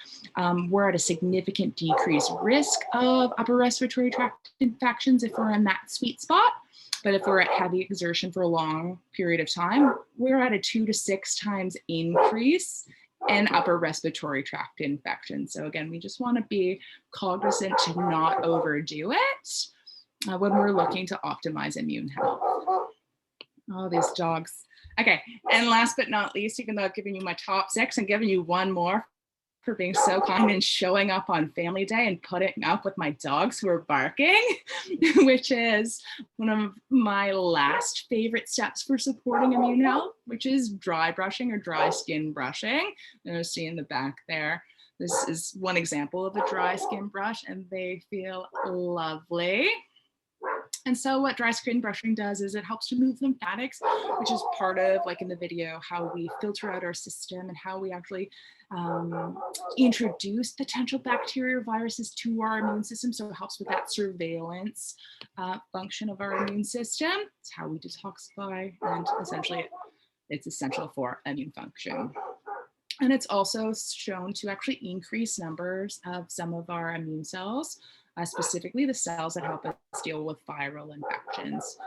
we're at a significant decreased risk of upper respiratory tract infections if we're in that sweet spot. But if we're at heavy exertion for a long period of time, we're at a 2 to 6 times increase and upper respiratory tract infections. So again, we just want to be cognizant to not overdo it when we're looking to optimize immune health. Oh, these dogs. Okay, and last but not least, even though I've given you my top 6, I'm giving you one more for being so kind and showing up on family day and putting up with my dogs who are barking, which is one of my last favorite steps for supporting immune health, which is dry brushing or dry skin brushing. And you'll see in the back there, this is one example of a dry skin brush and they feel lovely. And so what dry skin brushing does is it helps to move lymphatics, which is part of, like in the video, how we filter out our system and how we actually introduce potential bacteria or viruses to our immune system. So it helps with that surveillance function of our immune system. It's how we detoxify, and essentially it's essential for immune function. And it's also shown to actually increase numbers of some of our immune cells, specifically the cells that help us deal with viral infections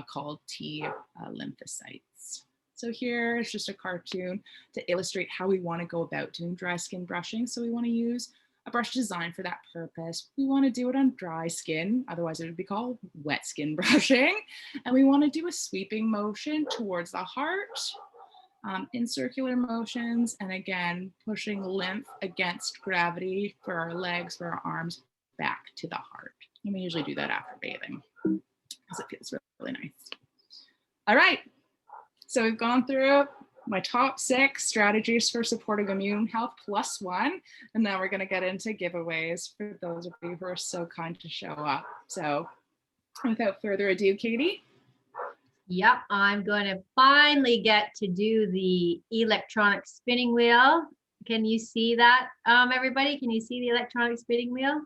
called T lymphocytes. So here is just a cartoon to illustrate how we want to go about doing dry skin brushing. So we want to use a brush designed for that purpose. We want to do it on dry skin, otherwise it would be called wet skin brushing. And we want to do a sweeping motion towards the heart in circular motions, and again, pushing lymph against gravity for our legs, for our arms, back to the heart. And we usually do that after bathing because it feels really nice. All right, so we've gone through my top 6 strategies for supporting immune health +1, and now we're going to get into giveaways for those of you who are so kind to show up. So without further ado, Katie. Yep, I'm going to finally get to do the electronic spinning wheel. Can you see that, everybody? Can you see the electronic spinning wheel?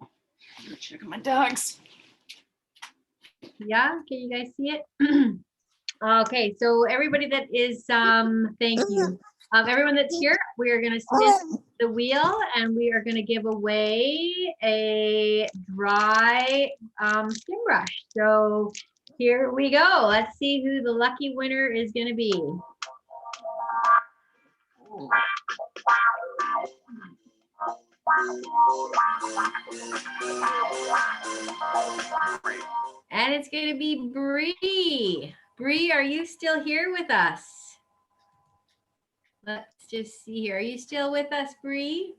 I'm checking my dogs. Yeah, can you guys see it? Okay, so everybody that is, thank you. Everyone that's here, we are going to spin the wheel and we are going to give away a dry skin brush. So here we go. Let's see who the lucky winner is going to be. And it's going to be Bree. Bree, are you still here with us? Let's just see here. Are you still with us, Bree?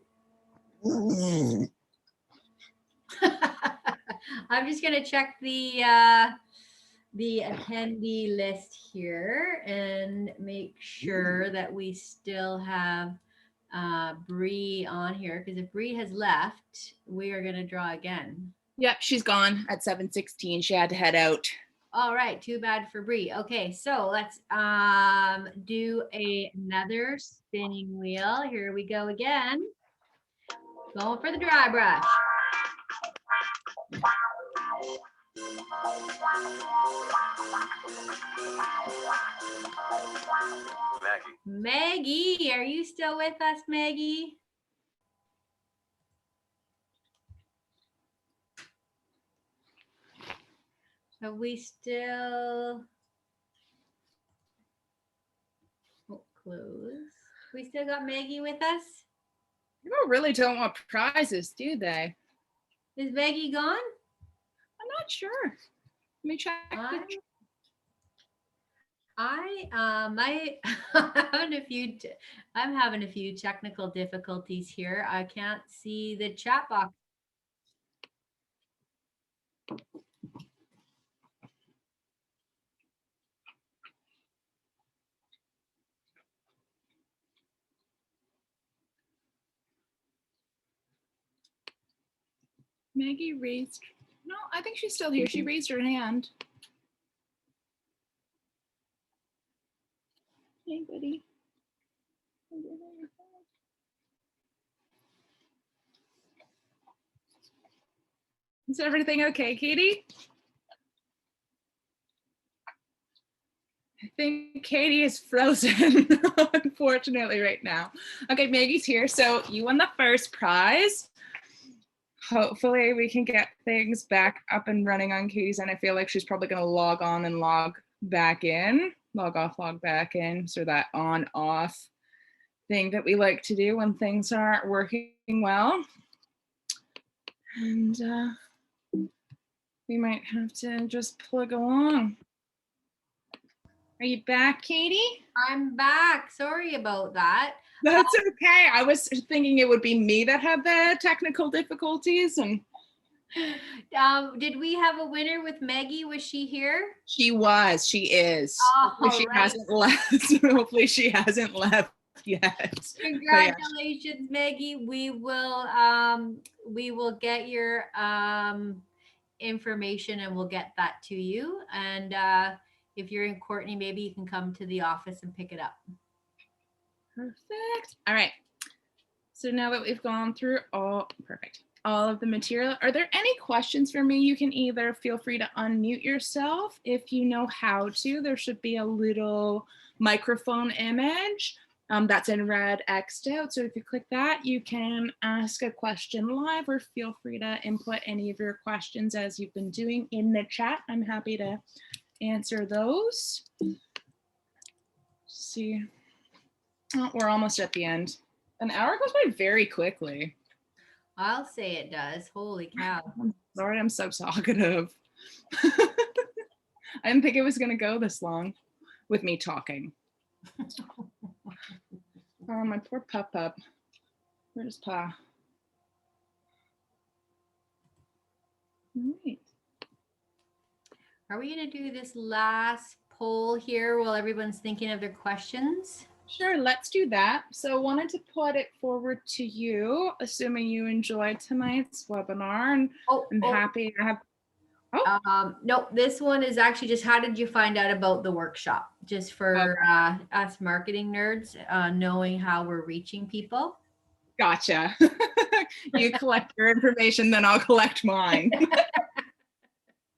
I'm just going to check the attendee list here and make sure that we still have Bree on here, because if Bree has left, we are going to draw again. Yep, she's gone at 7:16. She had to head out. All right, too bad for Bree. Okay, so let's do another spinning wheel. Here we go again. Going for the dry brush. Maggie, are you still with us, Maggie? Have we still close? We still got Maggie with us? People really don't want prizes, do they? Is Maggie gone? I'm not sure. Let me check. I'm having a few technical difficulties here. I can't see the chat box. Maggie raised, no, I think she's still here. She raised her hand. Hey, buddy. Is everything okay, Katie? I think Katie is frozen, unfortunately, right now. Okay, Maggie's here. So you won the first prize. Hopefully we can get things back up and running on Katie's end. I feel like she's probably going to log on and log back in, log off, log back in. So that on off thing that we like to do when things aren't working well. And we might have to just plug along. Are you back, Katie? I'm back. Sorry about that. That's okay. I was thinking it would be me that had the technical difficulties. And did we have a winner with Maggie? Was she here? She was. She is. Oh, Hopefully she hasn't left. Hopefully she hasn't left yet. Congratulations, Maggie. We will get your information and we'll get that to you. And if you're in Courtney, maybe you can come to the office and pick it up. Perfect. All right. So now that we've gone through all of the material, are there any questions for me? You can either feel free to unmute yourself if you know how to. There should be a little microphone image that's in red X'd out. So if you click that, you can ask a question live or feel free to input any of your questions as you've been doing in the chat. I'm happy to answer those. See, oh, we're almost at the end. An hour goes by very quickly. I'll say it does. Holy cow. I'm sorry, I'm so talkative. I didn't think it was going to go this long with me talking. Oh, my poor pup. Where's Pa? All right. Are we going to do this last poll here while everyone's thinking of their questions? Sure, let's do that. So wanted to put it forward to you, assuming you enjoyed tonight's webinar, and I'm happy to have. No, this one is actually just how did you find out about the workshop? Just for us marketing nerds, knowing how we're reaching people. Gotcha. You collect your information, then I'll collect mine.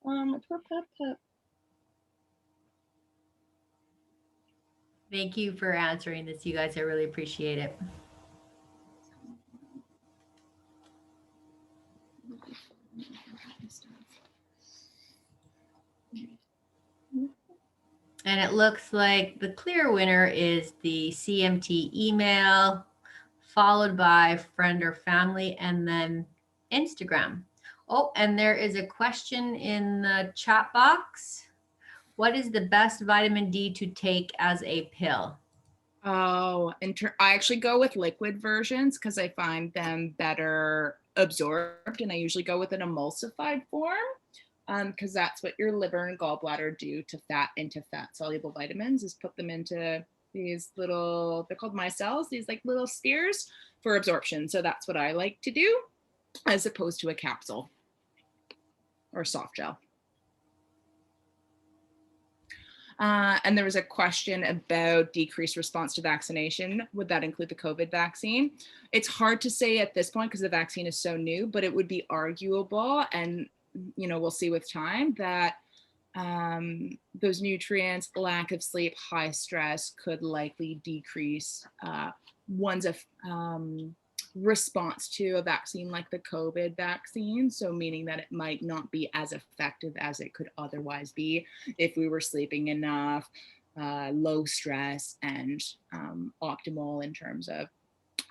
Poor pup. Thank you for answering this, you guys. I really appreciate it. And it looks like the clear winner is the CMT email, followed by friend or family, and then Instagram. Oh, and there is a question in the chat box. What is the best vitamin D to take as a pill? Oh, I actually go with liquid versions because I find them better absorbed, and I usually go with an emulsified form because that's what your liver and gallbladder do to fat soluble vitamins, is put them into these little, they're called micelles, these like little spheres for absorption. So that's what I like to do as opposed to a capsule or soft gel. And there was a question about decreased response to vaccination. Would that include the COVID vaccine? It's hard to say at this point because the vaccine is so new, but it would be arguable, and we'll see with time, that those nutrients, lack of sleep, high stress could likely decrease one's response to a vaccine like the COVID vaccine. So meaning that it might not be as effective as it could otherwise be if we were sleeping enough, low stress, and optimal in terms of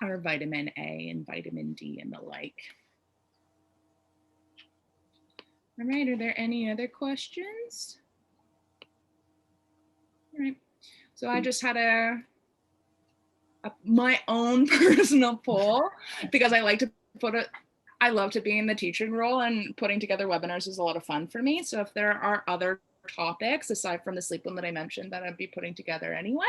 our vitamin A and vitamin D and the like. All right, are there any other questions? All right, so I just had my own personal poll because I like to I love to be in the teaching role, and putting together webinars is a lot of fun for me. So if there are other topics aside from the sleep one that I mentioned that I'd be putting together anyway,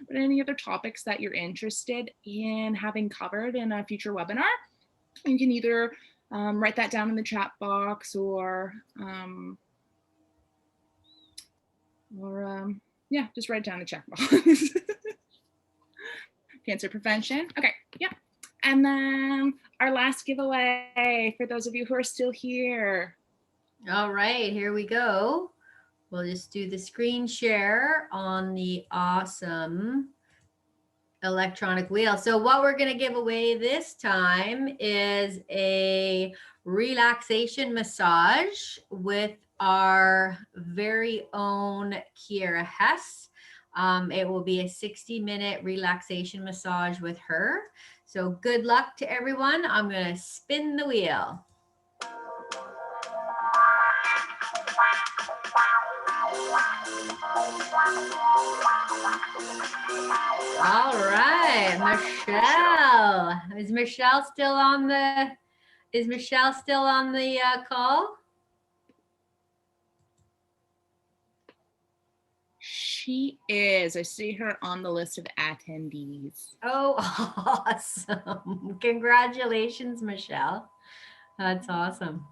but any other topics that you're interested in having covered in a future webinar, you can either write that down in the chat box or yeah, just write it down in the chat box. Cancer prevention. Okay, yeah. And then our last giveaway for those of you who are still here. All right, here we go. We'll just do the screen share on the awesome electronic wheel. So what we're going to give away this time is a relaxation massage with our very own Kiera Hess. It will be a 60-minute relaxation massage with her. So good luck to everyone. I'm going to spin the wheel. All right, Michelle. Is Michelle still on the call? She is. I see her on the list of attendees. Oh, awesome. Congratulations, Michelle. That's awesome.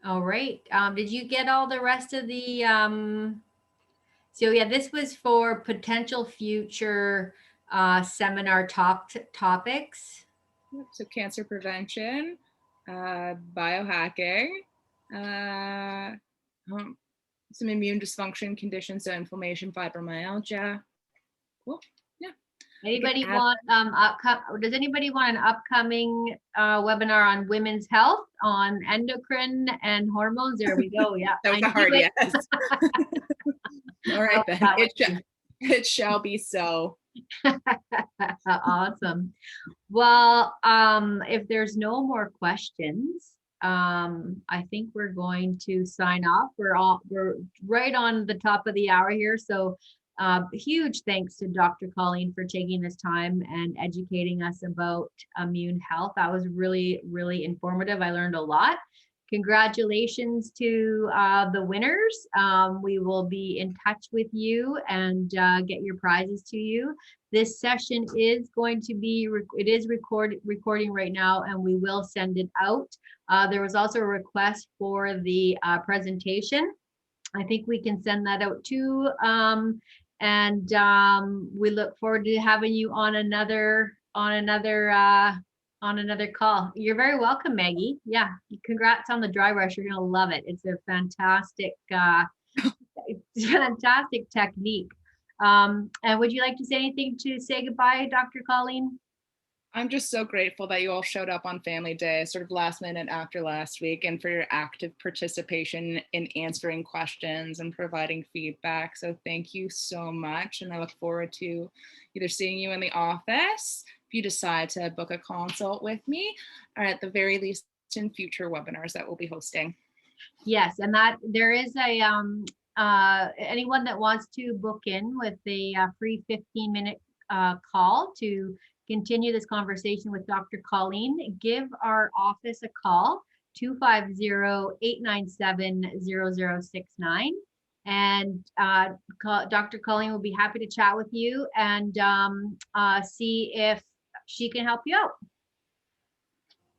All right. Did you get all the rest of the, so yeah, this was for potential future seminar topics. So cancer prevention, biohacking, some immune dysfunction conditions, so inflammation, fibromyalgia. Cool. Yeah. Anybody want does anybody want an upcoming webinar on women's health, on endocrine and hormones? There we go. Yeah. That was a hard yes. All right, then. It shall be so. Awesome. Well, if there's no more questions, I think we're going to sign off. We're right on the top of the hour here. So huge thanks to Dr. Colleen for taking this time and educating us about immune health. That was really, really informative. I learned a lot. Congratulations to the winners. We will be in touch with you and get your prizes to you. This session is going to be, it is recording right now, and we will send it out. There was also a request for the presentation. I think we can send that out too. We look forward to having you on another call. You're very welcome, Maggie. Yeah, congrats on the dry brush. You're gonna love it. It's a fantastic, fantastic technique. And would you like to say anything to say goodbye, Dr. Colleen? I'm just so grateful that you all showed up on Family Day, sort of last minute after last week, and for your active participation in answering questions and providing feedback. So thank you so much. And I look forward to either seeing you in the office, if you decide to book a consult with me, or at the very least in future webinars that we'll be hosting. Yes, and that there is a, anyone that wants to book in with a free 15-minute call to continue this conversation with Dr. Colleen, give our office a call, 250-897-0069. And Dr. Colleen will be happy to chat with you and see if she can help you out.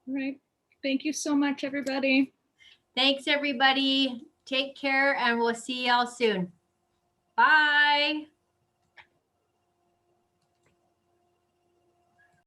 All right. Thank you so much, everybody. Thanks, everybody. Take care, and we'll see y'all soon. Bye.